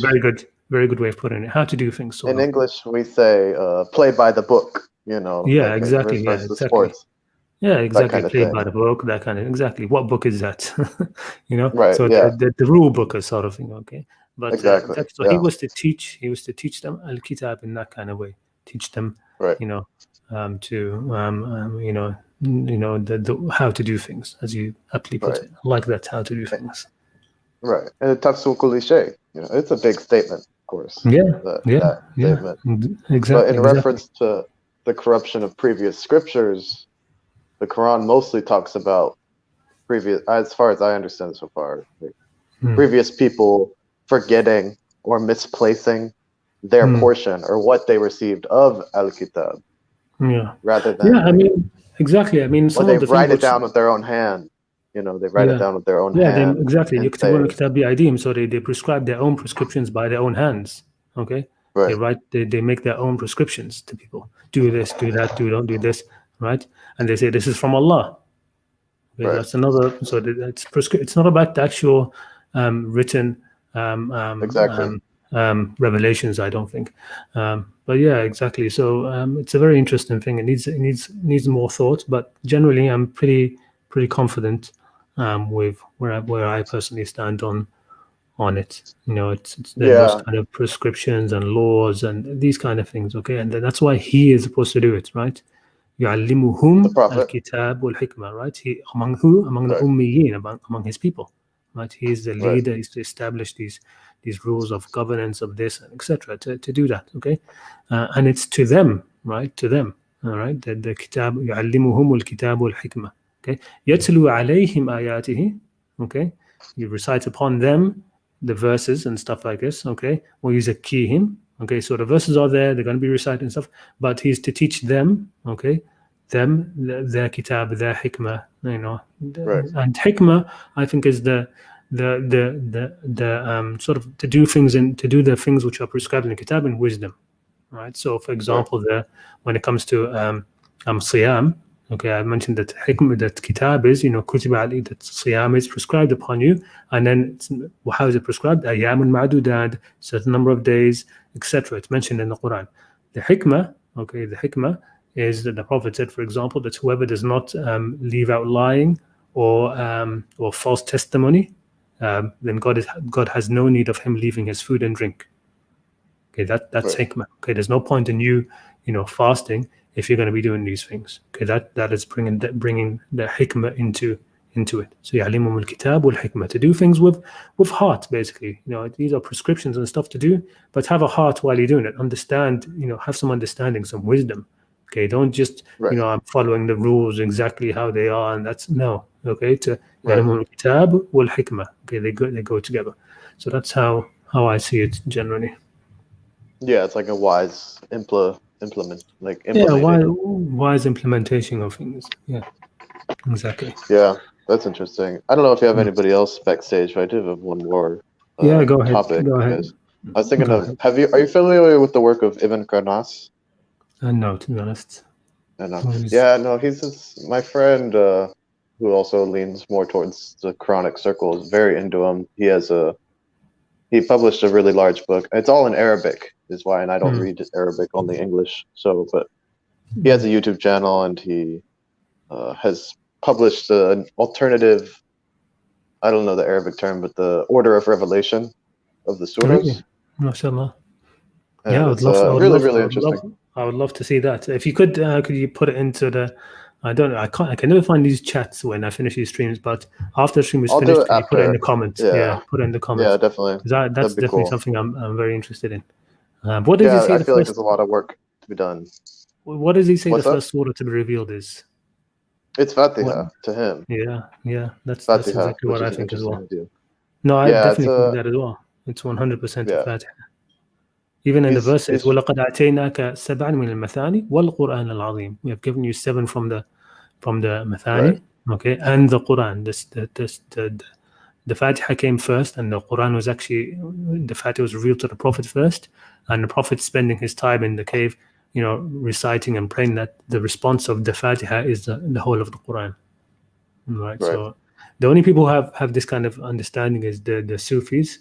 very good way of putting it. How to do things. In English, we say play by the book. Exactly. Sports. Yeah, exactly. Played by the book, that kind of exactly. What book is that? Right. So the rule book is sort of thing. Okay, but exactly. He was to teach them al-kitab in that kind of way. Teach them, right. How to do things, as you aptly put it. I like that, how to do things. Right, and tafsir kulli shay. It's a big statement, of course. That statement. Exactly. But in reference to the corruption of previous scriptures, the Quran mostly talks about as far as I understand so far, previous people forgetting or misplacing their portion or what they received of al-Kitab. Rather than exactly. Some they of the write it down with their own hand. They write it down with their own hand. Exactly. So they prescribe their own prescriptions by their own hands. Okay. Right. They make their own prescriptions to people. Do this, do that, don't do this. Right. And they say this is from Allah. Okay, right. That's another. So it's not about the actual written revelations, I don't think. But yeah, exactly. So it's a very interesting thing. It needs more thought. But generally, I'm pretty confident with where I personally stand on it. It's those kind of prescriptions and laws and these kind of things. Okay, and that's why he is supposed to do it, right? يعلمهم الكتاب والحكمة, right? He among the ummiyin, among his people, right? He is the leader. He's to establish these rules of governance of this and etc. to do that, okay? And it's to them, right? To them, all right? The kitab يعلمهم الكتاب والحكمة, okay? يتلو عليهم آياته, okay? You recite upon them the verses and stuff like this, okay? ويزكيهم, Okay, so the verses are there, they're going to be recited and stuff, but he's to teach them, okay, them their kitab, their hikmah, you know. And hikmah, I think, is the sort of to do the things which are prescribed in the kitab and wisdom, right? So for example, when it comes to siyam, okay, I mentioned that hikmah, that kitab is, you know, kutiba ali, that siyam is prescribed upon you, and then how is it prescribed? Ayyamun ma'dudat, certain number of days, etc. It's mentioned in the Quran. The hikmah, okay, the hikmah is that the Prophet said, for example, that whoever does not leave out lying or false testimony, then God has no need of him leaving his food and drink. Okay, that's hikmah. Okay, there's no point in you know, fasting if you're going to be doing these things. Okay, that is bringing the hikmah into it. So ya'limum al-kitab wal-hikmah, to do things with heart, basically. You know, these are prescriptions and stuff to do, but have a heart while you're doing it. Understand, you know, have some understanding, some wisdom. Okay, don't just you know, I'm following the rules exactly how they are, and that's no. Okay, to ya'limum al-kitab wal-hikmah. Okay, they go together. So that's how I see it generally. Yeah, it's like a wise wise implementation of things. Yeah, exactly. Yeah, that's interesting. I don't know if you have anybody else backstage, but I do have one more go ahead. topic. Go ahead. I was thinking are you familiar with the work of Ibn Qarnas? No, to be honest. Yeah, no, he's my friend who also leans more towards the Qur'anic circles, very into him. He published a really large book. It's all in Arabic, is why, and I don't read Arabic, only English. So, but he has a YouTube channel, and he has published an alternative, I don't know the Arabic term, but the order of revelation of the surahs. Really? MashaAllah. And yeah, really interesting. I would love to see that. If you could you put it into the? I don't know. I can never find these chats when I finish these streams. But after the stream is finished, can you put it in the comments? Yeah, put it in the comments. Yeah, definitely. That's definitely cool. Something I'm very interested in. What does he say? I feel like there's a lot of work to be done. What does he say the first surah to be revealed is? It's Fatiha to him. Yeah. That's Fatiha, exactly what I think as well. To no, I definitely think that as well. It's 100% Fatiha. Even in the verses, وَلَقَدْ أَعْتَيْنَاكَ سَبْعًا مِنَ الْمَثَانِ وَالْقُرْآنَ الْعَظِيمِ. We have given you 7 from the Mathani, okay, and the Quran. The Fatiha came first, and the Quran was actually, the Fatiha was revealed to the Prophet first, and the Prophet spending his time in the cave, you know, reciting and praying, that the response of the Fatiha is the whole of the Quran. Right. So the only people who have this kind of understanding is the Sufis.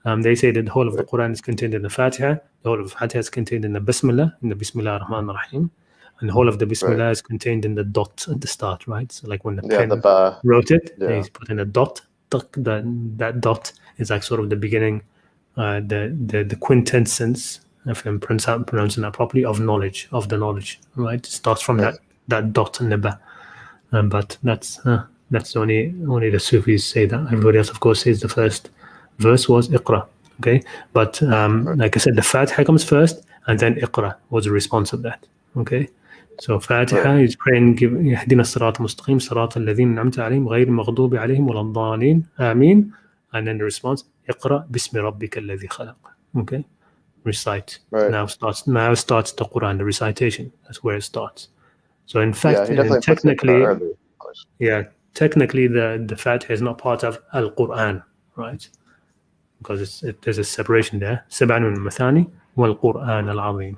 They say that the whole of the Quran is contained in the Fatiha. The whole of the Fatiha is contained in the Bismillah, Bismillah ar-Rahman ar-Rahim. And the whole of the Bismillah is contained in the dot at the start, right? So like when the pen wrote it, they put in a dot. That dot is like sort of the beginning, the quintessence, if I'm pronouncing that properly, of knowledge, the knowledge, right? It starts from that dot and the ba. But that's only the Sufis say that. Everybody else, of course, says the first verse was Iqra. Okay, but like I said, the Fatiha comes first, and then Iqra was a response of that. Okay, so Fatiha is praying, اهدنا الصراط المستقيم صراط الذين أنعمت عليهم غير المغضوب عليهم ولا الضالين آمين, and then the response اقرأ باسم ربك الذي خلق. Okay, recite. Now starts the Quran, the recitation. That's where it starts. So in fact, technically the Fatiha is not part of Al-Quran, right? Because there's a separation there. سبع من المثاني والقرآن العظيم.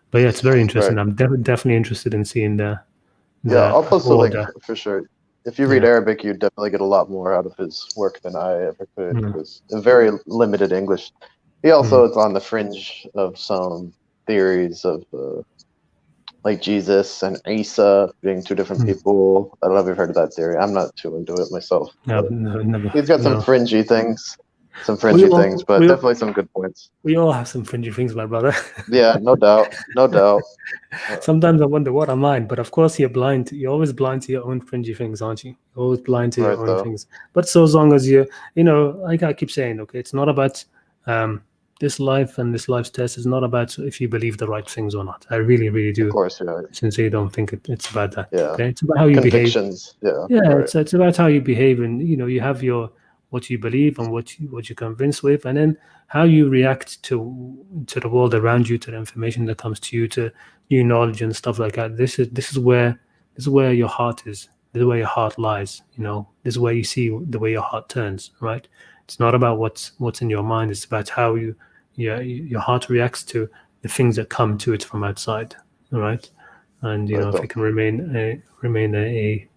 But yeah, it's very interesting. I'm definitely interested in seeing the I'll post the link for sure. If you read Arabic, you definitely get a lot more out of his work than I ever could. It was in very limited English. He also is on the fringe of some theories of like Jesus and Isa being 2 different people. I don't know if you've heard of that theory. I'm not too into it myself. Never. He's got some fringy things. But definitely some good points. We all have some fringy things, my brother. Yeah, no doubt. Sometimes I wonder what are mine, but of course you're always blind to your own fringy things, aren't you? You're always blind to your own things. But so as long as like I keep saying, okay, it's not about this life and this life's test is not about if you believe the right things or not. I really, really do. Of course, Sincerely don't think it's about that. Yeah. Okay? It's about how you behave. Yeah. It's about how you behave, and you have your what you believe and what you're convinced with, and then how you react to the world around you, to the information that comes to you, to new knowledge and stuff like that. This is where your heart is. This is where your heart lies. This is where you see the way your heart turns. Right? It's not about what's in your mind. It's about how your heart reacts to the things that come to it from outside. All right? And if it can remain a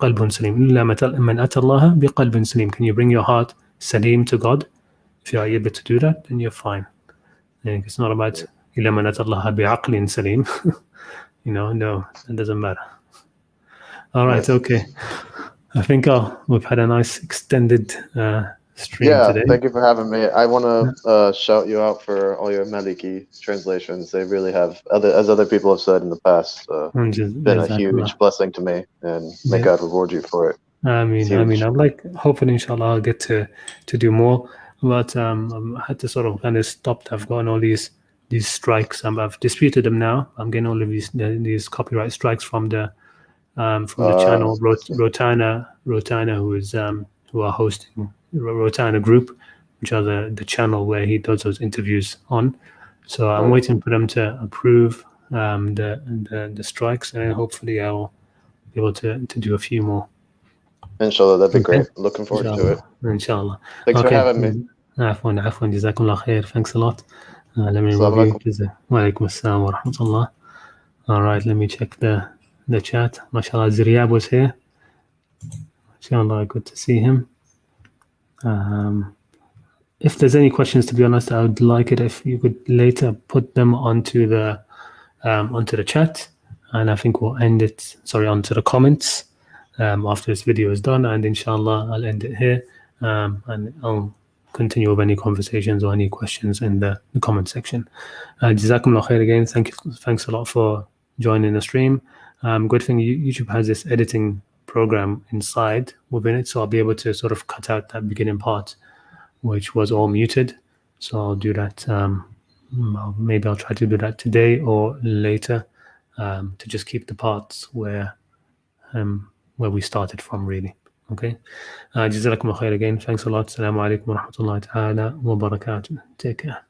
qalbun salim. Man ata Allah bi qalbin salim. Can you bring your heart salim to God? If you are able to do that, then you're fine. And it's not about illa man ata Allah bi aqlin salim. No, it doesn't matter. All right, okay. I think we've had a nice extended stream today. Yeah, thank you for having me. I want to shout you out for all your Maliki translations. They really have, as other people have said in the past, been a huge blessing to me, and may God reward you for it. I mean, I'm like hoping, inshallah, I'll get to do more, but I had to sort of kind of stop. I've gotten all these strikes. I've disputed them now. I'm getting all of these copyright strikes from the channel Rotana, who are hosting Rotana Group, which are the channel where he does those interviews on. So I'm waiting for them to approve the strikes, and then hopefully I'll be able to do a few more. Inshallah, that'd be great. Looking forward to it. Inshallah. Thanks for having me. Afwan, jazakumullah khair. Thanks a lot. Let me review. Wa alaikum assalam wa rahmatullah. All right, let me check the chat. MashaAllah, Ziryab was here. MashaAllah, good to see him. If there's any questions, to be honest, I would like it if you could later put them onto the chat, and I think we'll end it. Sorry, onto the comments after this video is done, and inshallah I'll end it here, and I'll continue with any conversations or any questions in the comment section. Jazakumullah khair again. Thanks a lot for joining the stream. Good thing YouTube has this editing program inside within it, so I'll be able to sort of cut out that beginning part, which was all muted. So I'll do that. Maybe I'll try to do that today or later, to just keep the parts where we started from, really. Okay. Jazakumullah khair again. Thanks a lot. Assalamu alaikum wa rahmatullahi ta'ala wa barakatuh. Take care.